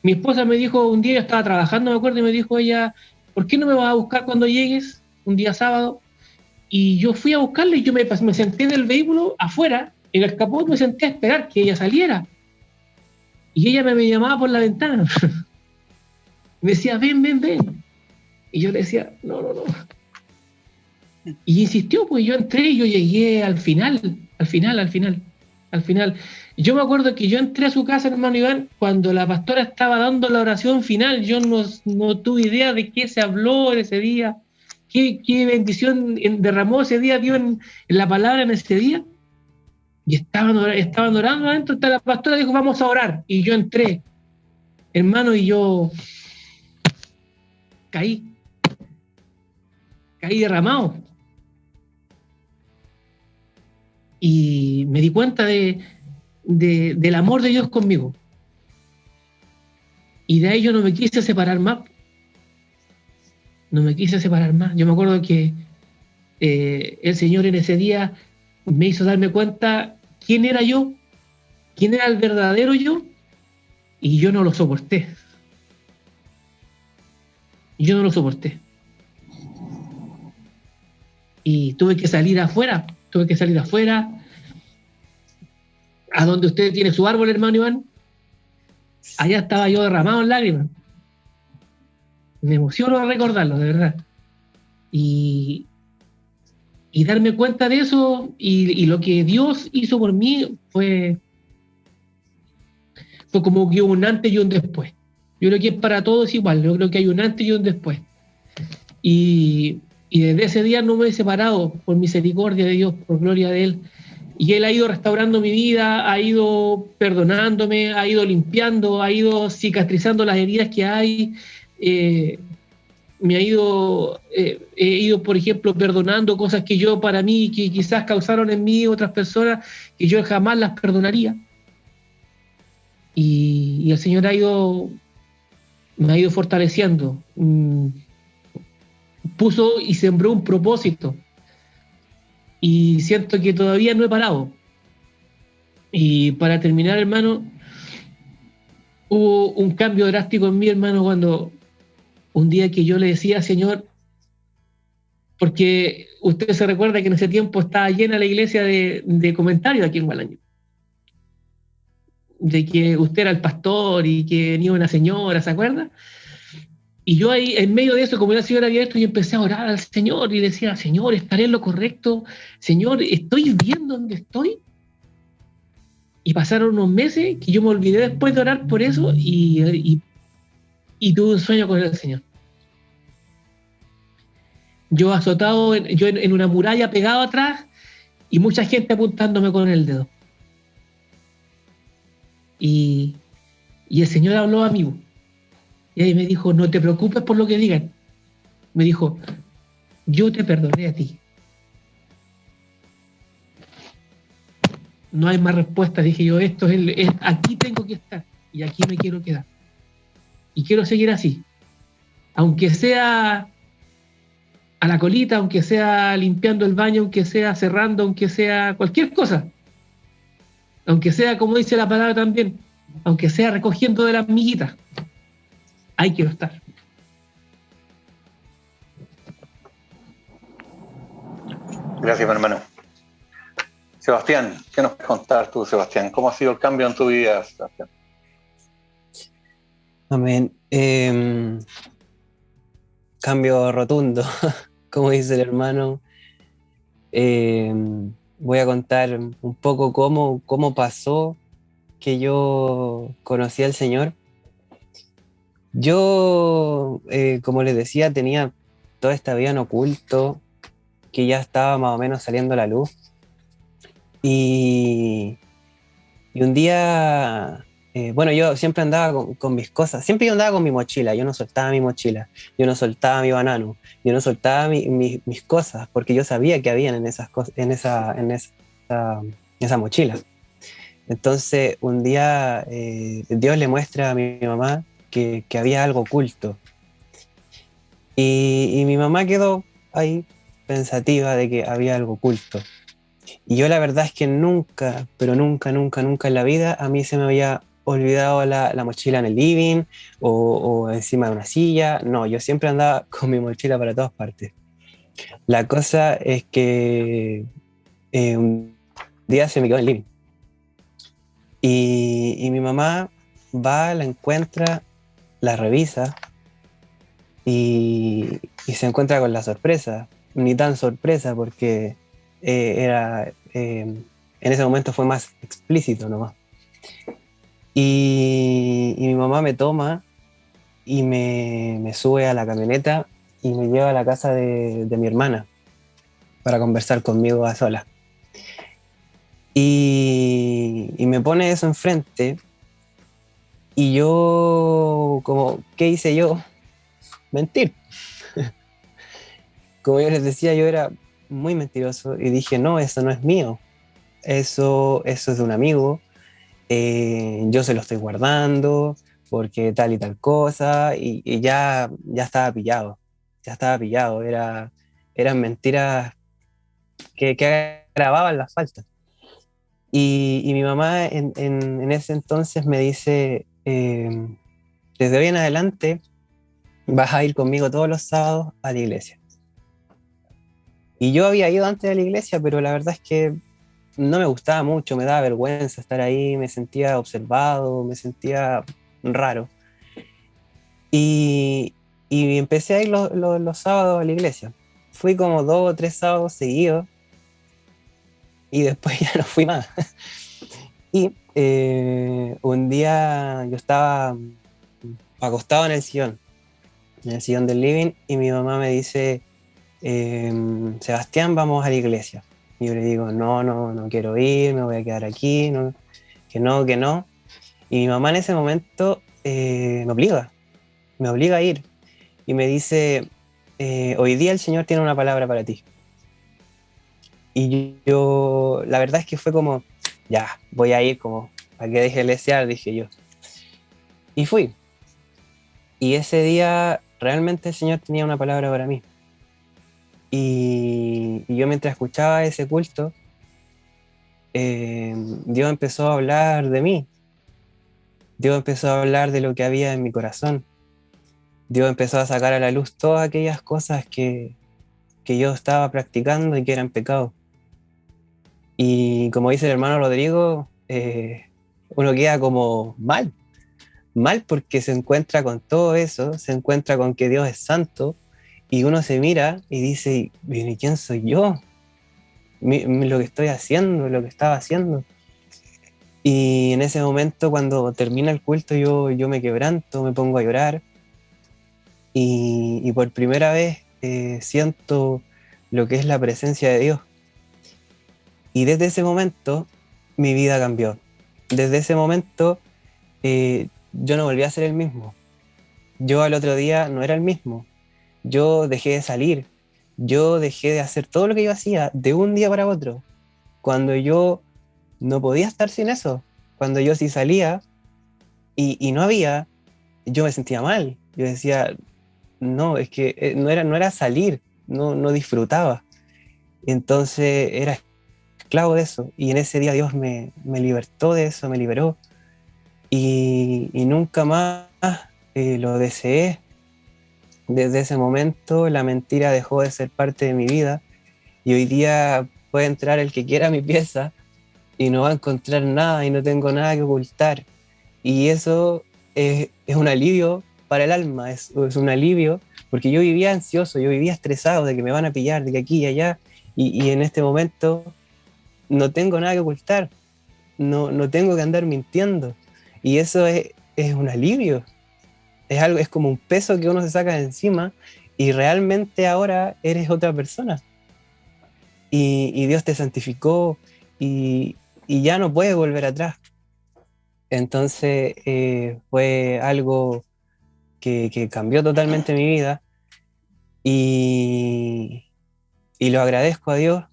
Mi esposa me dijo un día, yo estaba trabajando, me acuerdo, y me dijo ella, ¿por qué no me vas a buscar cuando llegues? Un día sábado. Y yo fui a buscarla, y yo me senté en el vehículo afuera, en el capó, me senté a esperar que ella saliera. Y ella me llamaba por la ventana. Me decía, ven. Y yo le decía, no. Y insistió, pues yo entré y yo llegué al final. Yo me acuerdo que yo entré a su casa, hermano Iván, cuando la pastora estaba dando la oración final. Yo no tuve idea de qué se habló en ese día, qué bendición derramó ese día Dios en la palabra en ese día. Y estaban orando adentro, la pastora dijo, vamos a orar. Y yo entré, hermano, y yo caí. caí derramado. Y me di cuenta del amor de Dios conmigo. Y de ahí yo no me quise separar más. No me quise separar más. Yo me acuerdo que el Señor en ese día me hizo darme cuenta quién era yo, quién era el verdadero yo, y yo no lo soporté. Yo no lo soporté. Y tuve que salir afuera, a donde usted tiene su árbol, hermano Iván. Allá estaba yo derramado en lágrimas. Me emociono recordarlo, de verdad. Y darme cuenta de eso y lo que Dios hizo por mí fue como que hubo un antes y un después. Yo creo que es para todos igual, yo creo que hay un antes y un después. Y desde ese día no me he separado, por misericordia de Dios, por gloria de Él. Y Él ha ido restaurando mi vida, ha ido perdonándome, ha ido limpiando, ha ido cicatrizando las heridas que hay. Me ha ido, he ido, por ejemplo, perdonando cosas que yo, para mí, que quizás causaron en mí otras personas, que yo jamás las perdonaría. Y el Señor me ha ido fortaleciendo. Puso y sembró un propósito. Y siento que todavía no he parado. Y para terminar, hermano, hubo un cambio drástico en mí, hermano, cuando un día que yo le decía, Señor, porque usted se recuerda que en ese tiempo estaba llena la iglesia de comentarios aquí en Gualaño, de que usted era el pastor y que venía una señora, ¿se acuerda? Y yo ahí, en medio de eso, como la señora había esto, yo empecé a orar al Señor y decía, Señor, ¿estaré en lo correcto? Señor, ¿estoy bien donde estoy? Y pasaron unos meses que yo me olvidé después de orar por eso y tuve un sueño con el Señor. Yo azotado, en una muralla pegado atrás y mucha gente apuntándome con el dedo. Y el Señor habló a mí. Y ahí me dijo, no te preocupes por lo que digan. Me dijo, yo te perdoné a ti. No hay más respuesta. Dije yo, esto es aquí tengo que estar y aquí me quiero quedar. Y quiero seguir así. Aunque sea a la colita, aunque sea limpiando el baño, aunque sea cerrando, aunque sea cualquier cosa. Aunque sea, como dice la palabra también, aunque sea recogiendo de las miguitas. Ahí quiero estar. Gracias, mi hermano. Sebastián, ¿qué nos puedes contar tú, Sebastián? ¿Cómo ha sido el cambio en tu vida, Sebastián? Amén. Cambio rotundo, como dice el hermano. Voy a contar un poco cómo pasó que yo conocí al Señor. Yo, como les decía, tenía toda esta vida en oculto, que ya estaba más o menos saliendo a la luz. Y un día, bueno, yo siempre andaba con mis cosas, siempre yo andaba con mi mochila, yo no soltaba mi mochila, yo no soltaba mi banano, yo no soltaba mis cosas, porque yo sabía que habían en esas cosas, en esa mochila. Entonces, un día Dios le muestra a mi mamá que había algo oculto. Y mi mamá quedó ahí pensativa de que había algo oculto. Y yo la verdad es que nunca, pero nunca en la vida a mí se me había olvidado la mochila en el living o encima de una silla. No, yo siempre andaba con mi mochila para todas partes. La cosa es que un día se me quedó en el living. Y mi mamá va, la encuentra, la revisa y se encuentra con la sorpresa. Ni tan sorpresa porque en ese momento fue más explícito nomás. Y mi mamá me toma y me sube a la camioneta y me lleva a la casa de mi hermana para conversar conmigo a solas. Y me pone eso enfrente y yo, como, ¿qué hice yo? Mentir. como yo les decía, yo era muy mentiroso y dije, no, eso no es mío, eso es de un amigo, yo se lo estoy guardando porque tal y tal cosa, y ya estaba pillado, eran mentiras que agravaban las faltas. Y mi mamá en ese entonces me dice, desde hoy en adelante vas a ir conmigo todos los sábados a la iglesia. Y yo había ido antes a la iglesia, pero la verdad es que no me gustaba mucho, me daba vergüenza estar ahí, me sentía observado, me sentía raro. Y, y empecé a ir los sábados a la iglesia. Fui como 2 o 3 sábados seguidos y después ya no fui más. Y un día yo estaba acostado en el sillón del living, y mi mamá me dice, Sebastián, vamos a la iglesia. Y yo le digo, no quiero ir, me voy a quedar aquí, no, que no, que no. Y mi mamá en ese momento me obliga a ir. Y me dice, hoy día el Señor tiene una palabra para ti. Y yo, la verdad es que fue como, ya, voy a ir, como, ¿para qué deje de desear? Dije yo. Y fui. Y ese día realmente el Señor tenía una palabra para mí. Y yo mientras escuchaba ese culto, Dios empezó a hablar de mí. Dios empezó a hablar de lo que había en mi corazón. Dios empezó a sacar a la luz todas aquellas cosas que yo estaba practicando y que eran pecados. Y como dice el hermano Rodrigo, uno queda como mal porque se encuentra con todo eso, se encuentra con que Dios es santo, y uno se mira y dice, ¿y quién soy yo? Lo que estoy haciendo, lo que estaba haciendo. Y en ese momento, cuando termina el culto, yo me quebranto, me pongo a llorar, y por primera vez siento lo que es la presencia de Dios. Y desde ese momento mi vida cambió. Desde ese momento yo no volví a ser el mismo. Yo al otro día no era el mismo. Yo dejé de salir. Yo dejé de hacer todo lo que yo hacía de un día para otro. Cuando yo no podía estar sin eso. Cuando yo sí salía y no había, yo me sentía mal. Yo decía, no, es que no era salir, no disfrutaba. Entonces era esclavo de eso. Y en ese día Dios me libertó de eso, me liberó. Y nunca más lo deseé. Desde ese momento la mentira dejó de ser parte de mi vida, y hoy día puede entrar el que quiera a mi pieza y no va a encontrar nada, y no tengo nada que ocultar. Y eso es un alivio para el alma, es un alivio, porque yo vivía ansioso, yo vivía estresado de que me van a pillar, de que aquí y allá, y en este momento no tengo nada que ocultar, no tengo que andar mintiendo, y eso es un alivio. Es como un peso que uno se saca de encima, y realmente ahora eres otra persona. Y Dios te santificó, y ya no puedes volver atrás. Entonces fue algo que cambió totalmente mi vida, y lo agradezco a Dios,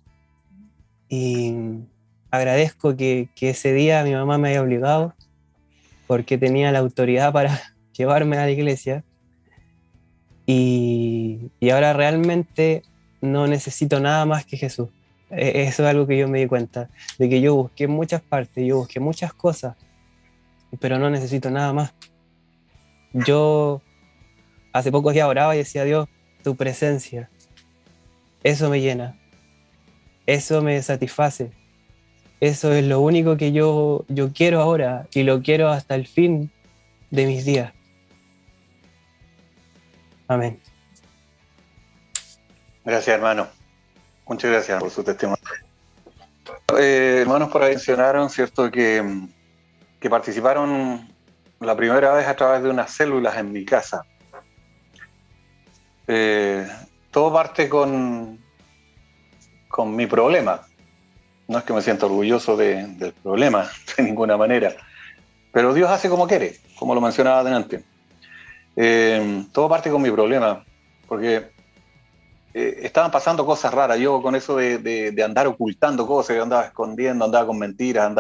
y agradezco que ese día mi mamá me haya obligado, porque tenía la autoridad para llevarme a la iglesia. Y ahora realmente no necesito nada más que Jesús. Eso es algo que yo me di cuenta, de que yo busqué en muchas partes, yo busqué muchas cosas, pero no necesito nada más. Yo hace pocos días oraba y decía, Dios, tu presencia, eso me llena, eso me satisface, eso es lo único que yo quiero ahora, y lo quiero hasta el fin de mis días. Amén. Gracias, hermano. Muchas gracias por su testimonio. Hermanos, por ahí mencionaron, ¿cierto?, que participaron la primera vez a través de unas células en mi casa. Todo parte con mi problema. No es que me sienta orgulloso del problema, de ninguna manera. Pero Dios hace como quiere, como lo mencionaba adelante. Todo parte con mi problema, porque estaban pasando cosas raras. Yo con eso de andar ocultando cosas, yo andaba escondiendo, andaba con mentiras,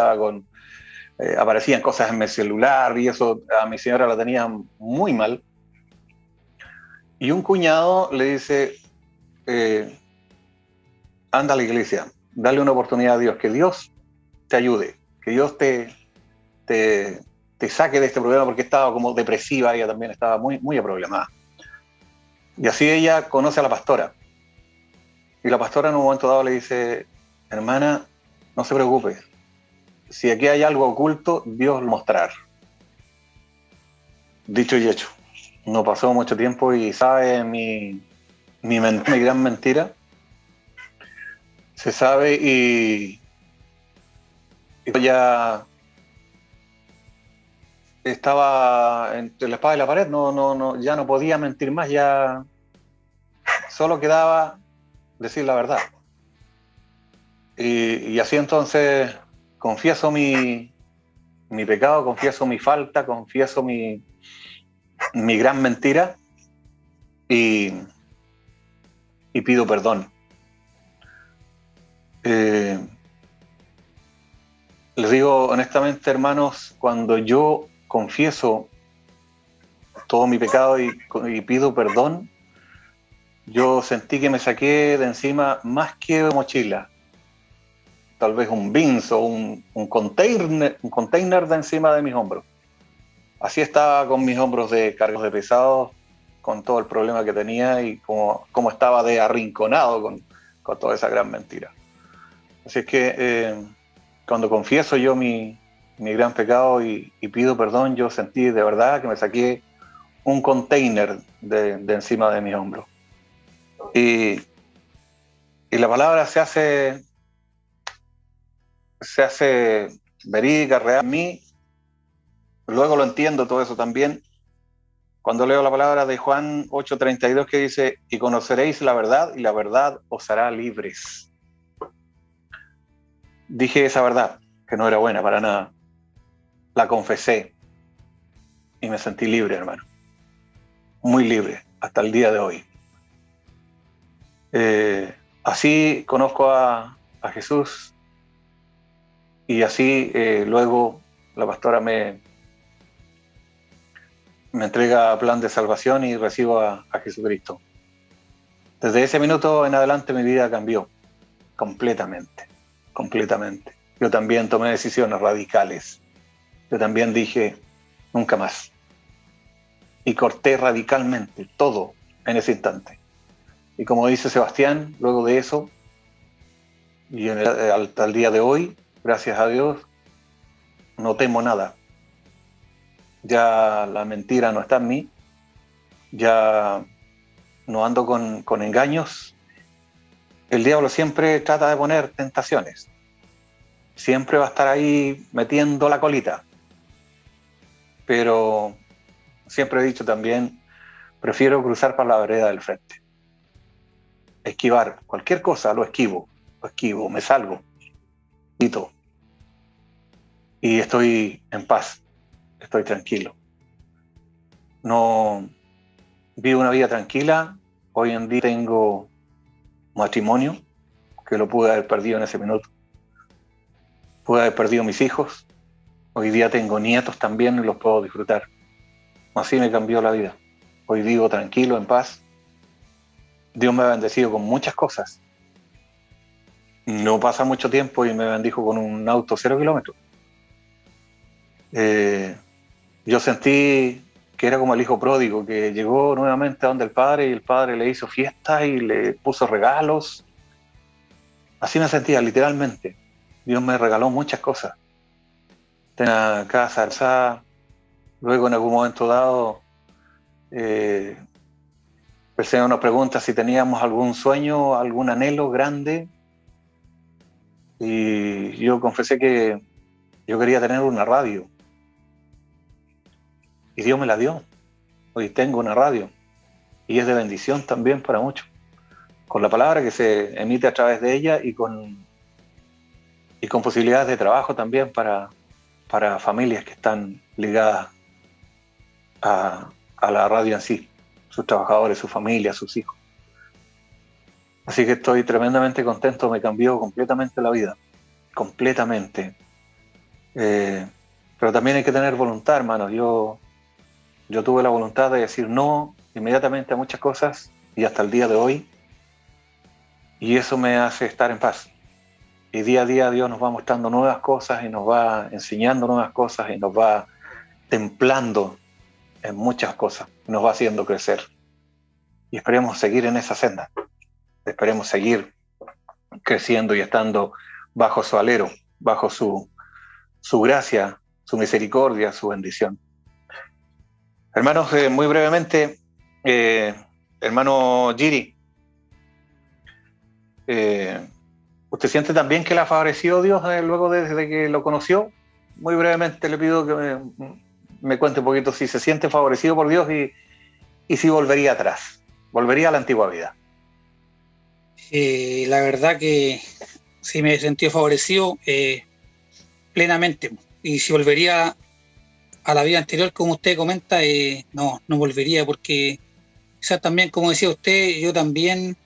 aparecían cosas en mi celular y eso a mi señora la tenía muy mal. Y un cuñado le dice, anda a la iglesia, dale una oportunidad a Dios, que Dios te ayude, que Dios te saque de este problema, porque estaba como depresiva, ella también estaba muy, muy aproblemada. Y así ella conoce a la pastora. Y la pastora en un momento dado le dice, hermana, no se preocupe, si aquí hay algo oculto, Dios lo mostrará. Dicho y hecho. No pasó mucho tiempo y sabe mi gran mentira. Se sabe y ya estaba entre la espada y la pared, ya no podía mentir más, ya solo quedaba decir la verdad. Y así entonces confieso mi pecado, confieso mi falta, confieso mi gran mentira y pido perdón. Les digo honestamente, hermanos, cuando yo confieso todo mi pecado y pido perdón, yo sentí que me saqué de encima más que mochila, tal vez un Vince o un container de encima de mis hombros. Así estaba con mis hombros de cargos de pesados, con todo el problema que tenía y como estaba de arrinconado con toda esa gran mentira. Así es que cuando confieso yo mi gran pecado y pido perdón, yo sentí de verdad que me saqué un container de encima de mis hombros. Y la palabra se hace verídica, real en mí. Luego lo entiendo todo eso también cuando leo la palabra de Juan 8:32 que dice, y conoceréis la verdad y la verdad os hará libres. Dije esa verdad, que no era buena para nada. La confesé y me sentí libre, hermano. Muy libre, hasta el día de hoy. Así conozco a Jesús y así luego la pastora me entrega plan de salvación y recibo a Jesucristo. Desde ese minuto en adelante mi vida cambió completamente. Yo también tomé decisiones radicales. Yo también dije, nunca más. Y corté radicalmente todo en ese instante. Y como dice Sebastián, luego de eso, y hasta el día de hoy, gracias a Dios, no temo nada. Ya la mentira no está en mí, ya no ando con engaños. El diablo siempre trata de poner tentaciones. Siempre va a estar ahí metiendo la colita. Pero siempre he dicho también, prefiero cruzar para la vereda del frente. Esquivar cualquier cosa, lo esquivo, me salgo. Y estoy en paz, estoy tranquilo. No vivo una vida tranquila. Hoy en día tengo matrimonio, que lo pude haber perdido en ese minuto. Pude haber perdido mis hijos. Hoy día tengo nietos también y los puedo disfrutar. Así me cambió la vida. Hoy vivo tranquilo, en paz. Dios me ha bendecido con muchas cosas. No pasa mucho tiempo y me bendijo con un auto 0 kilómetros. Yo sentí que era como el hijo pródigo, que llegó nuevamente a donde el padre y el padre le hizo fiesta y le puso regalos. Así me sentía, literalmente. Dios me regaló muchas cosas. Tenía casa alzada. Luego, en algún momento dado, el Señor nos pregunta si teníamos algún sueño, algún anhelo grande. Y yo confesé que yo quería tener una radio. Y Dios me la dio. Hoy tengo una radio. Y es de bendición también para muchos. Con la palabra que se emite a través de ella y con posibilidades de trabajo también para familias que están ligadas a la radio en sí. Sus trabajadores, sus familias, sus hijos. Así que estoy tremendamente contento, me cambió completamente la vida, completamente. Pero también hay que tener voluntad, hermano. Yo tuve la voluntad de decir no inmediatamente a muchas cosas y hasta el día de hoy, y eso me hace estar en paz. Y día a día Dios nos va mostrando nuevas cosas y nos va enseñando nuevas cosas y nos va templando en muchas cosas, nos va haciendo crecer. Y esperemos seguir en esa senda, esperemos seguir creciendo y estando bajo su alero, bajo su gracia, su misericordia, su bendición. Hermanos, muy brevemente, hermano Giri, ¿usted siente también que le ha favorecido Dios luego desde que lo conoció? Muy brevemente le pido que me cuente un poquito si se siente favorecido por Dios y si volvería atrás, volvería a la antigua vida. La verdad que sí me he sentido favorecido plenamente. Y si volvería a la vida anterior, como usted comenta, no volvería, porque quizás también, como decía usted, yo también,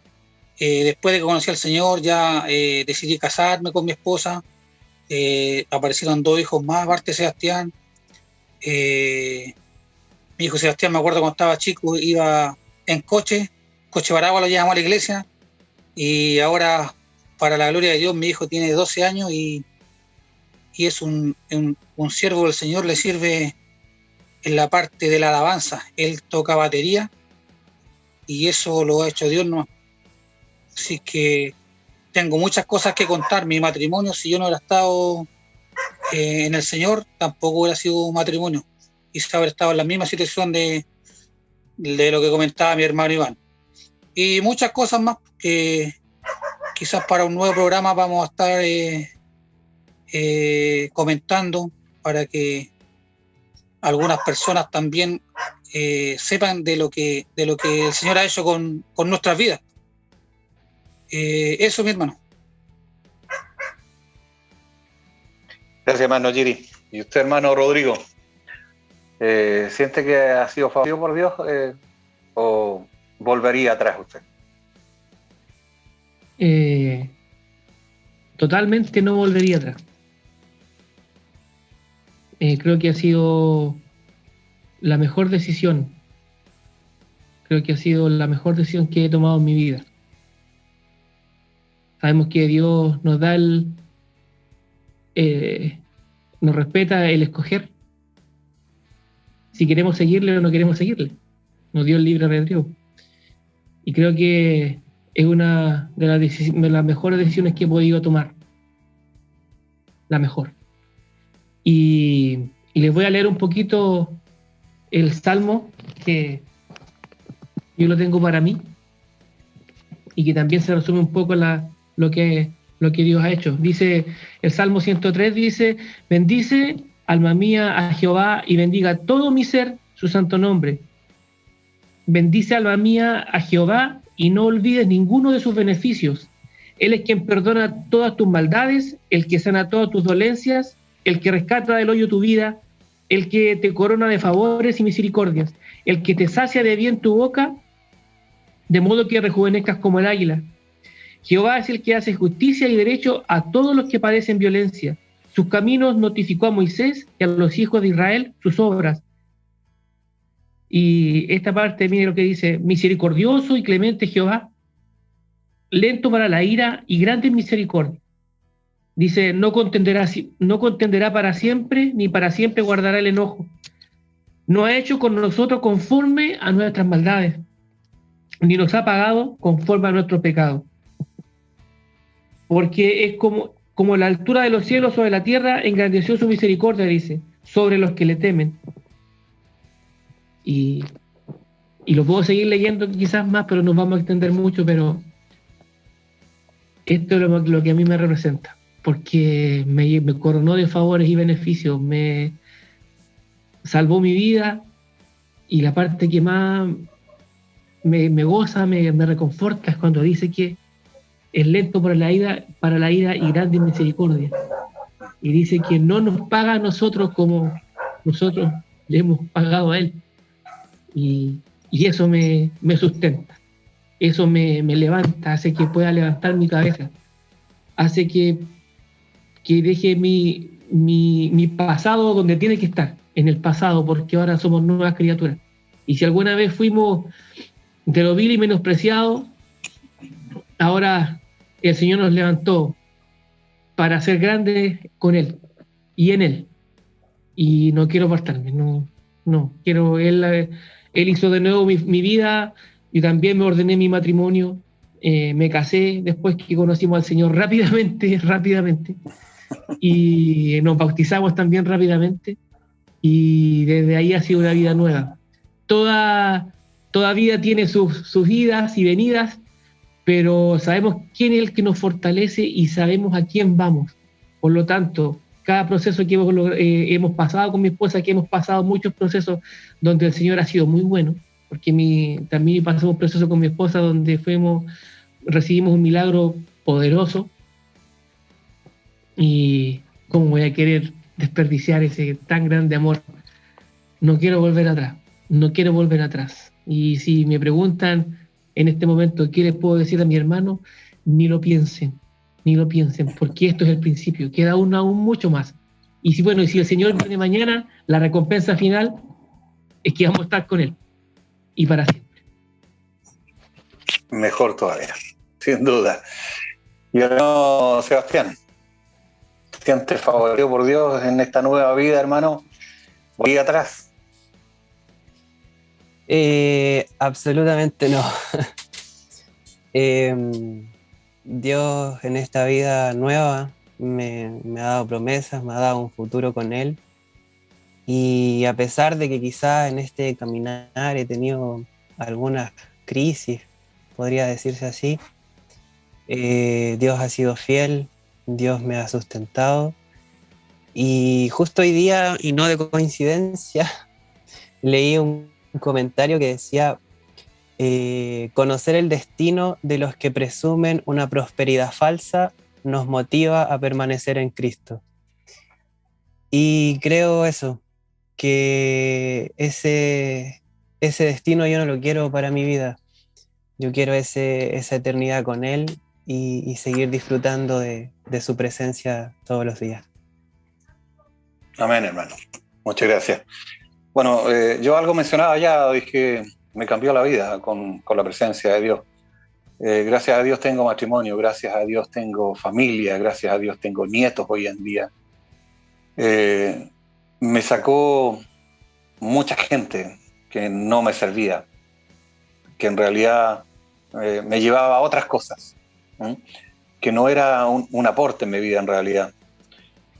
después de que conocí al Señor, ya decidí casarme con mi esposa. Aparecieron 2 hijos más, aparte de Sebastián. Mi hijo Sebastián, me acuerdo cuando estaba chico, iba en coche Baragua, lo llevamos a la iglesia, y ahora, para la gloria de Dios, mi hijo tiene 12 años y es un siervo del Señor, le sirve en la parte de la alabanza. Él toca batería y eso lo ha hecho Dios, ¿no? Así que tengo muchas cosas que contar. Mi matrimonio, si yo no hubiera estado en el Señor, tampoco hubiera sido un matrimonio. Quizá hubiera estado en la misma situación de lo que comentaba mi hermano Iván. Y muchas cosas más que quizás para un nuevo programa vamos a estar comentando, para que algunas personas también sepan de lo que el Señor ha hecho con nuestras vidas. Eso, mi hermano. Gracias, hermano Giri. ¿Y usted, hermano Rodrigo? ¿Siente que ha sido favorecido por Dios o volvería atrás usted? Totalmente no volvería atrás. Creo que ha sido la mejor decisión. Creo que ha sido la mejor decisión que he tomado en mi vida. Sabemos que Dios nos da nos respeta el escoger si queremos seguirle o no queremos seguirle. Nos dio el libre albedrío. Y creo que es una de las mejores decisiones que he podido tomar. La mejor. Y les voy a leer un poquito el Salmo, que yo lo tengo para mí, y que también se resume un poco lo que Dios ha hecho. Dice el Salmo 103, dice: bendice, alma mía, a Jehová, y bendiga todo mi ser su santo nombre. Bendice, alma mía, a Jehová, y no olvides ninguno de sus beneficios. Él es quien perdona todas tus maldades, el que sana todas tus dolencias, el que rescata del hoyo tu vida, el que te corona de favores y misericordias, el que te sacia de bien tu boca, de modo que rejuvenezcas como el águila. Jehová es el que hace justicia y derecho a todos los que padecen violencia. Sus caminos notificó a Moisés y a los hijos de Israel sus obras. Y esta parte, mire lo que dice: misericordioso y clemente Jehová, lento para la ira y grande en misericordia. Dice: no contenderá para siempre, ni para siempre guardará el enojo. No ha hecho con nosotros conforme a nuestras maldades, ni nos ha pagado conforme a nuestros pecados. Porque es como la altura de los cielos sobre la tierra, engrandeció su misericordia, dice, sobre los que le temen. Y lo puedo seguir leyendo quizás más, pero nos vamos a extender mucho, pero esto es lo que a mí me representa, porque me coronó de favores y beneficios, me salvó mi vida, y la parte que más me goza, me reconforta, es cuando dice que es lento para la ira y grande en misericordia. Y dice que no nos paga a nosotros como nosotros le hemos pagado a Él. Y eso me sustenta. eso me levanta, hace que pueda levantar mi cabeza, hace que deje mi pasado donde tiene que estar, en el pasado, porque ahora somos nuevas criaturas. Y si alguna vez fuimos de lo vil y menospreciado, ahora el Señor nos levantó para ser grandes con Él y en Él. Y no quiero apartarme, no quiero. Él hizo de nuevo mi vida, y también me ordené mi matrimonio, me casé después que conocimos al Señor rápidamente, y nos bautizamos también rápidamente, y desde ahí ha sido una vida nueva. Toda vida tiene sus idas y venidas, pero sabemos quién es el que nos fortalece y sabemos a quién vamos. Por lo tanto, cada proceso que hemos pasado con mi esposa, que hemos pasado muchos procesos donde el Señor ha sido muy bueno, porque también pasamos un proceso con mi esposa donde recibimos un milagro poderoso, y cómo voy a querer desperdiciar ese tan grande amor. No quiero volver atrás. Y si me preguntan en este momento qué les puedo decir a mi hermano, ni lo piensen, porque esto es el principio, queda aún mucho más. Y si el Señor viene mañana, la recompensa final es que vamos a estar con Él, y para siempre. Mejor todavía, sin duda. Y hermano Sebastián, ¿te sientes favorecido por Dios en esta nueva vida, hermano? Voy atrás. Absolutamente no. Dios en esta vida nueva me ha dado promesas, me ha dado un futuro con Él, y a pesar de que quizás en este caminar he tenido algunas crisis, podría decirse así, Dios ha sido fiel, Dios me ha sustentado, y justo hoy día, y no de coincidencia, leí un comentario que decía: conocer el destino de los que presumen una prosperidad falsa nos motiva a permanecer en Cristo. Y creo eso, que ese destino yo no lo quiero para mi vida. Yo quiero esa eternidad con Él, y seguir disfrutando de su presencia todos los días. Amén, hermano. Muchas gracias. Bueno, yo algo mencionaba ya, dije, me cambió la vida con la presencia de Dios. Gracias a Dios tengo matrimonio, gracias a Dios tengo familia, gracias a Dios tengo nietos hoy en día. Me sacó mucha gente que no me servía, que en realidad me llevaba a otras cosas, que no era un aporte en mi vida en realidad.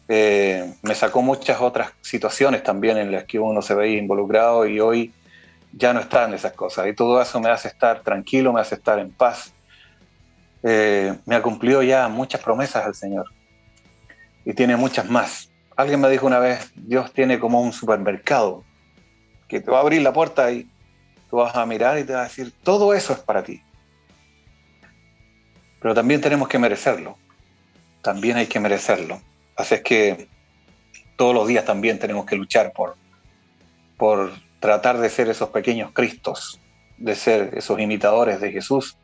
Me sacó muchas otras situaciones también en las que uno se veía involucrado, y hoy ya no están esas cosas, y todo eso me hace estar tranquilo, me hace estar en paz. Me ha cumplido ya muchas promesas el Señor, y tiene muchas más. Alguien me dijo una vez: Dios tiene como un supermercado que te va a abrir la puerta y tú vas a mirar y te va a decir: todo eso es para ti. Pero también tenemos que merecerlo, también hay que merecerlo. Así es que todos los días también tenemos que luchar por tratar de ser esos pequeños Cristos, de ser esos imitadores de Jesús,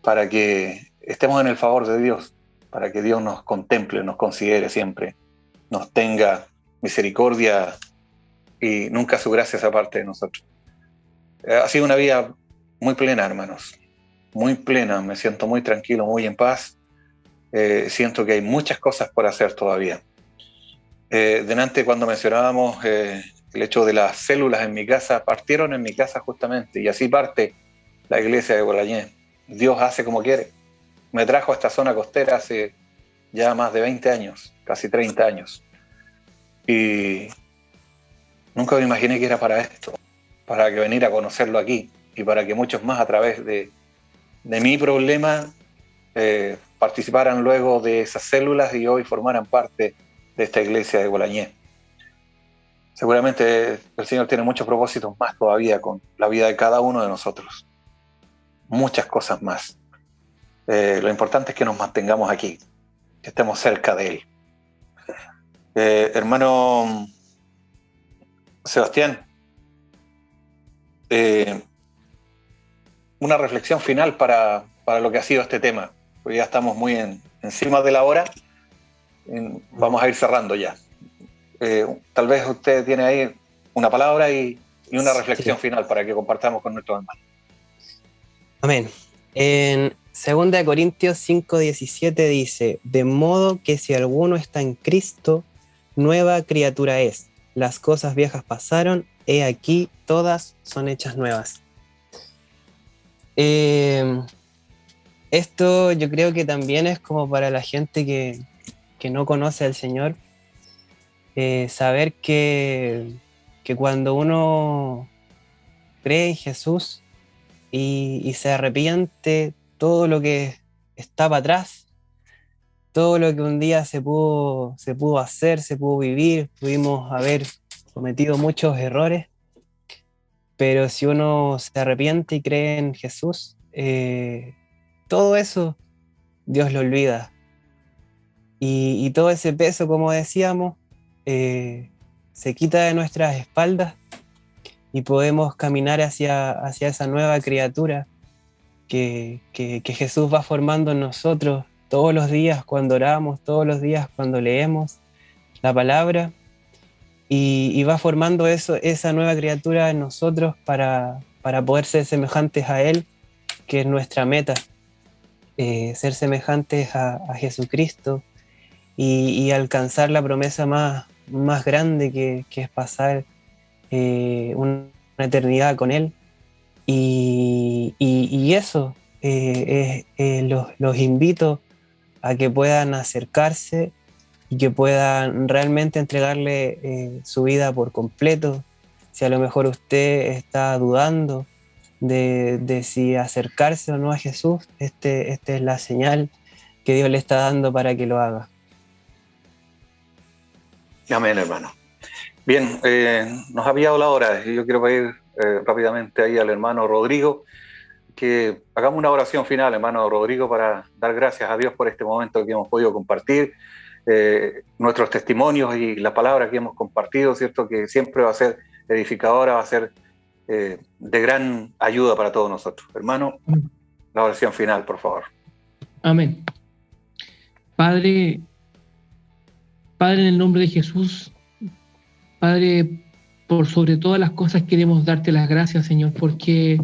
para que estemos en el favor de Dios, para que Dios nos contemple, nos considere siempre, nos tenga misericordia y nunca su gracia sea parte de nosotros. Ha sido una vida muy plena, hermanos, muy plena. Me siento muy tranquilo, muy en paz. Siento que hay muchas cosas por hacer todavía. Delante, cuando mencionábamos el hecho de las células en mi casa, partieron en mi casa justamente, y así parte la iglesia de Gualañé. Dios hace como quiere. Me trajo a esta zona costera hace ya más de 20 años, casi 30 años. Y nunca me imaginé que era para esto, para que venir a conocerlo aquí, y para que muchos más a través de mi problema participaran luego de esas células y hoy formaran parte de esta iglesia de Gualañé. Seguramente el Señor tiene muchos propósitos más todavía con la vida de cada uno de nosotros. Muchas cosas más. Lo importante es que nos mantengamos aquí, que estemos cerca de Él. Hermano Sebastián, una reflexión final para lo que ha sido este tema, porque ya estamos muy encima de la hora. Vamos a ir cerrando ya. Tal vez usted tiene ahí una palabra y una reflexión final para que compartamos con nuestros hermanos. Amén. En 2 Corintios 5:17 dice: de modo que si alguno está en Cristo, nueva criatura es. Las cosas viejas pasaron, he aquí, todas son hechas nuevas. Esto yo creo que también es como para la gente que no conoce al Señor, saber que cuando uno cree en Jesús y se arrepiente, todo lo que estaba atrás, todo lo que un día se pudo hacer, se pudo vivir, pudimos haber cometido muchos errores, pero si uno se arrepiente y cree en Jesús, todo eso Dios lo olvida. Y todo ese peso, como decíamos, se quita de nuestras espaldas y podemos caminar hacia esa nueva criatura que Jesús va formando en nosotros todos los días cuando oramos, todos los días cuando leemos la palabra, y va formando esa nueva criatura en nosotros para poder ser semejantes a Él, que es nuestra meta, ser semejantes a Jesucristo y alcanzar la promesa más grande que es pasar una eternidad con Él. Y eso, los invito a que puedan acercarse y que puedan realmente entregarle su vida por completo. Si a lo mejor usted está dudando de si acercarse o no a Jesús, esta es la señal que Dios le está dando para que lo haga. Amén, hermano. Bien, nos había dado la hora y yo quiero pedir rápidamente ahí al hermano Rodrigo que hagamos una oración final, hermano Rodrigo, para dar gracias a Dios por este momento que hemos podido compartir, nuestros testimonios y la palabra que hemos compartido, ¿cierto? Que siempre va a ser edificadora, va a ser de gran ayuda para todos nosotros. Hermano, la oración final, por favor. Amén. Padre, en el nombre de Jesús, Padre, por sobre todas las cosas queremos darte las gracias, Señor, porque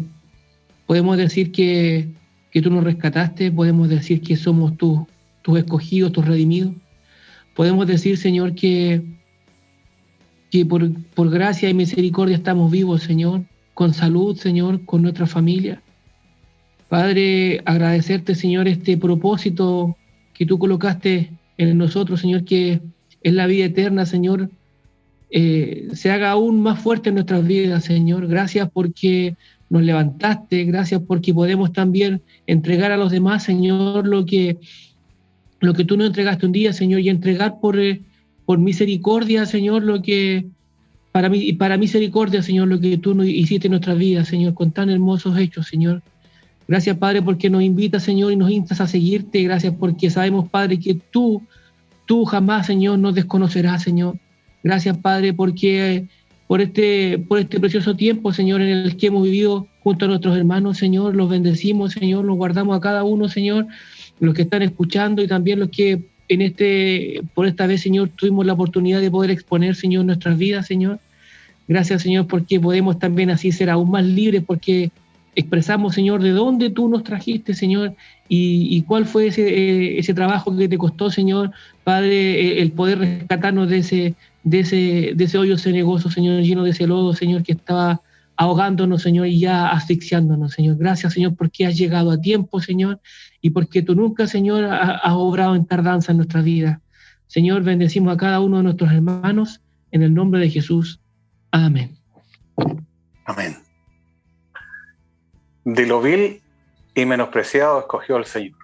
podemos decir que tú nos rescataste, podemos decir que somos tus escogidos, tus redimidos. Podemos decir, Señor, que por gracia y misericordia estamos vivos, Señor, con salud, Señor, con nuestra familia. Padre, agradecerte, Señor, este propósito que tú colocaste en nosotros, Señor, que es la vida eterna, Señor, se haga aún más fuerte en nuestras vidas, Señor. Gracias porque nos levantaste, gracias porque podemos también entregar a los demás, Señor, lo que tú nos entregaste un día, Señor, y entregar por misericordia, Señor, lo que para misericordia, Señor, lo que tú nos hiciste en nuestras vidas, Señor, con tan hermosos hechos, Señor. Gracias, Padre, porque nos invitas, Señor, y nos instas a seguirte. Gracias porque sabemos, Padre, que tú jamás, Señor, nos desconocerás, Señor. Gracias, Padre, porque por este precioso tiempo, Señor, en el que hemos vivido junto a nuestros hermanos, Señor, los bendecimos, Señor, los guardamos a cada uno, Señor, los que están escuchando y también los que por esta vez, Señor, tuvimos la oportunidad de poder exponer, Señor, nuestras vidas, Señor. Gracias, Señor, porque podemos también así ser aún más libres, porque expresamos, Señor, de dónde tú nos trajiste, Señor, y cuál fue ese trabajo que te costó, Señor, Padre, el poder rescatarnos de ese hoyo cenagoso, Señor, lleno de ese lodo, Señor, que estaba ahogándonos, Señor, y ya asfixiándonos, Señor. Gracias, Señor, porque has llegado a tiempo, Señor, y porque tú nunca, Señor, has obrado en tardanza en nuestra vida. Señor, bendecimos a cada uno de nuestros hermanos en el nombre de Jesús. Amén. Amén. De lo vil y menospreciado escogió el Señor.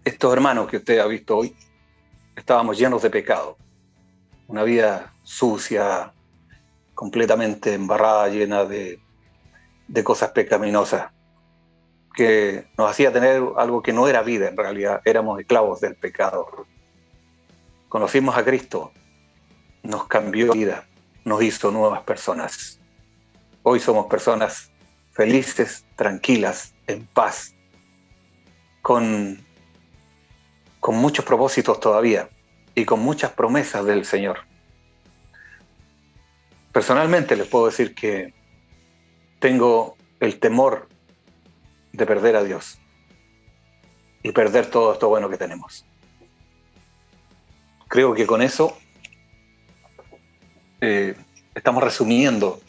Estos hermanos que usted ha visto hoy, estábamos llenos de pecado. Una vida sucia, completamente embarrada, llena de cosas pecaminosas, que nos hacía tener algo que no era vida en realidad, éramos esclavos del pecado. Conocimos a Cristo, nos cambió la vida, nos hizo nuevas personas. Hoy somos personas felices, tranquilas, en paz, con muchos propósitos todavía y con muchas promesas del Señor. Personalmente les puedo decir que tengo el temor de perder a Dios y perder todo esto bueno que tenemos. Creo que con eso estamos resumiendo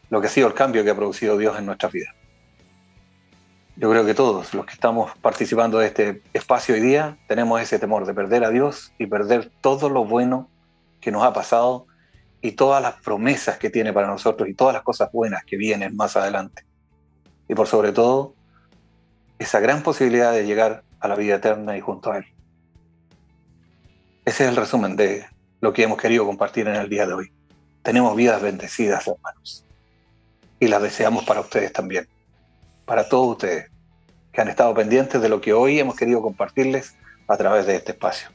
lo que ha sido el cambio que ha producido Dios en nuestras vidas. Yo creo que todos los que estamos participando de este espacio hoy día tenemos ese temor de perder a Dios y perder todo lo bueno que nos ha pasado y todas las promesas que tiene para nosotros y todas las cosas buenas que vienen más adelante. Y por sobre todo, esa gran posibilidad de llegar a la vida eterna y junto a Él. Ese es el resumen de lo que hemos querido compartir en el día de hoy. Tenemos vidas bendecidas, hermanos. Y las deseamos para ustedes también. Para todos ustedes que han estado pendientes de lo que hoy hemos querido compartirles a través de este espacio.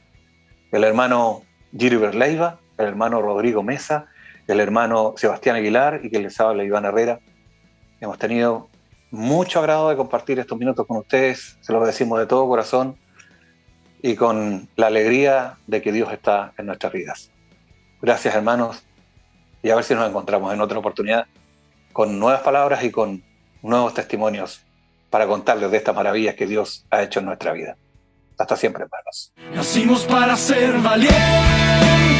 El hermano Gilbert Leiva, el hermano Rodrigo Mesa, el hermano Sebastián Aguilar y que les habla Iván Herrera. Hemos tenido mucho agrado de compartir estos minutos con ustedes, se los decimos de todo corazón y con la alegría de que Dios está en nuestras vidas. Gracias, hermanos, y a ver si nos encontramos en otra oportunidad con nuevas palabras y con nuevos testimonios para contarles de estas maravillas que Dios ha hecho en nuestra vida. Hasta siempre, hermanos. Nacimos para ser valientes.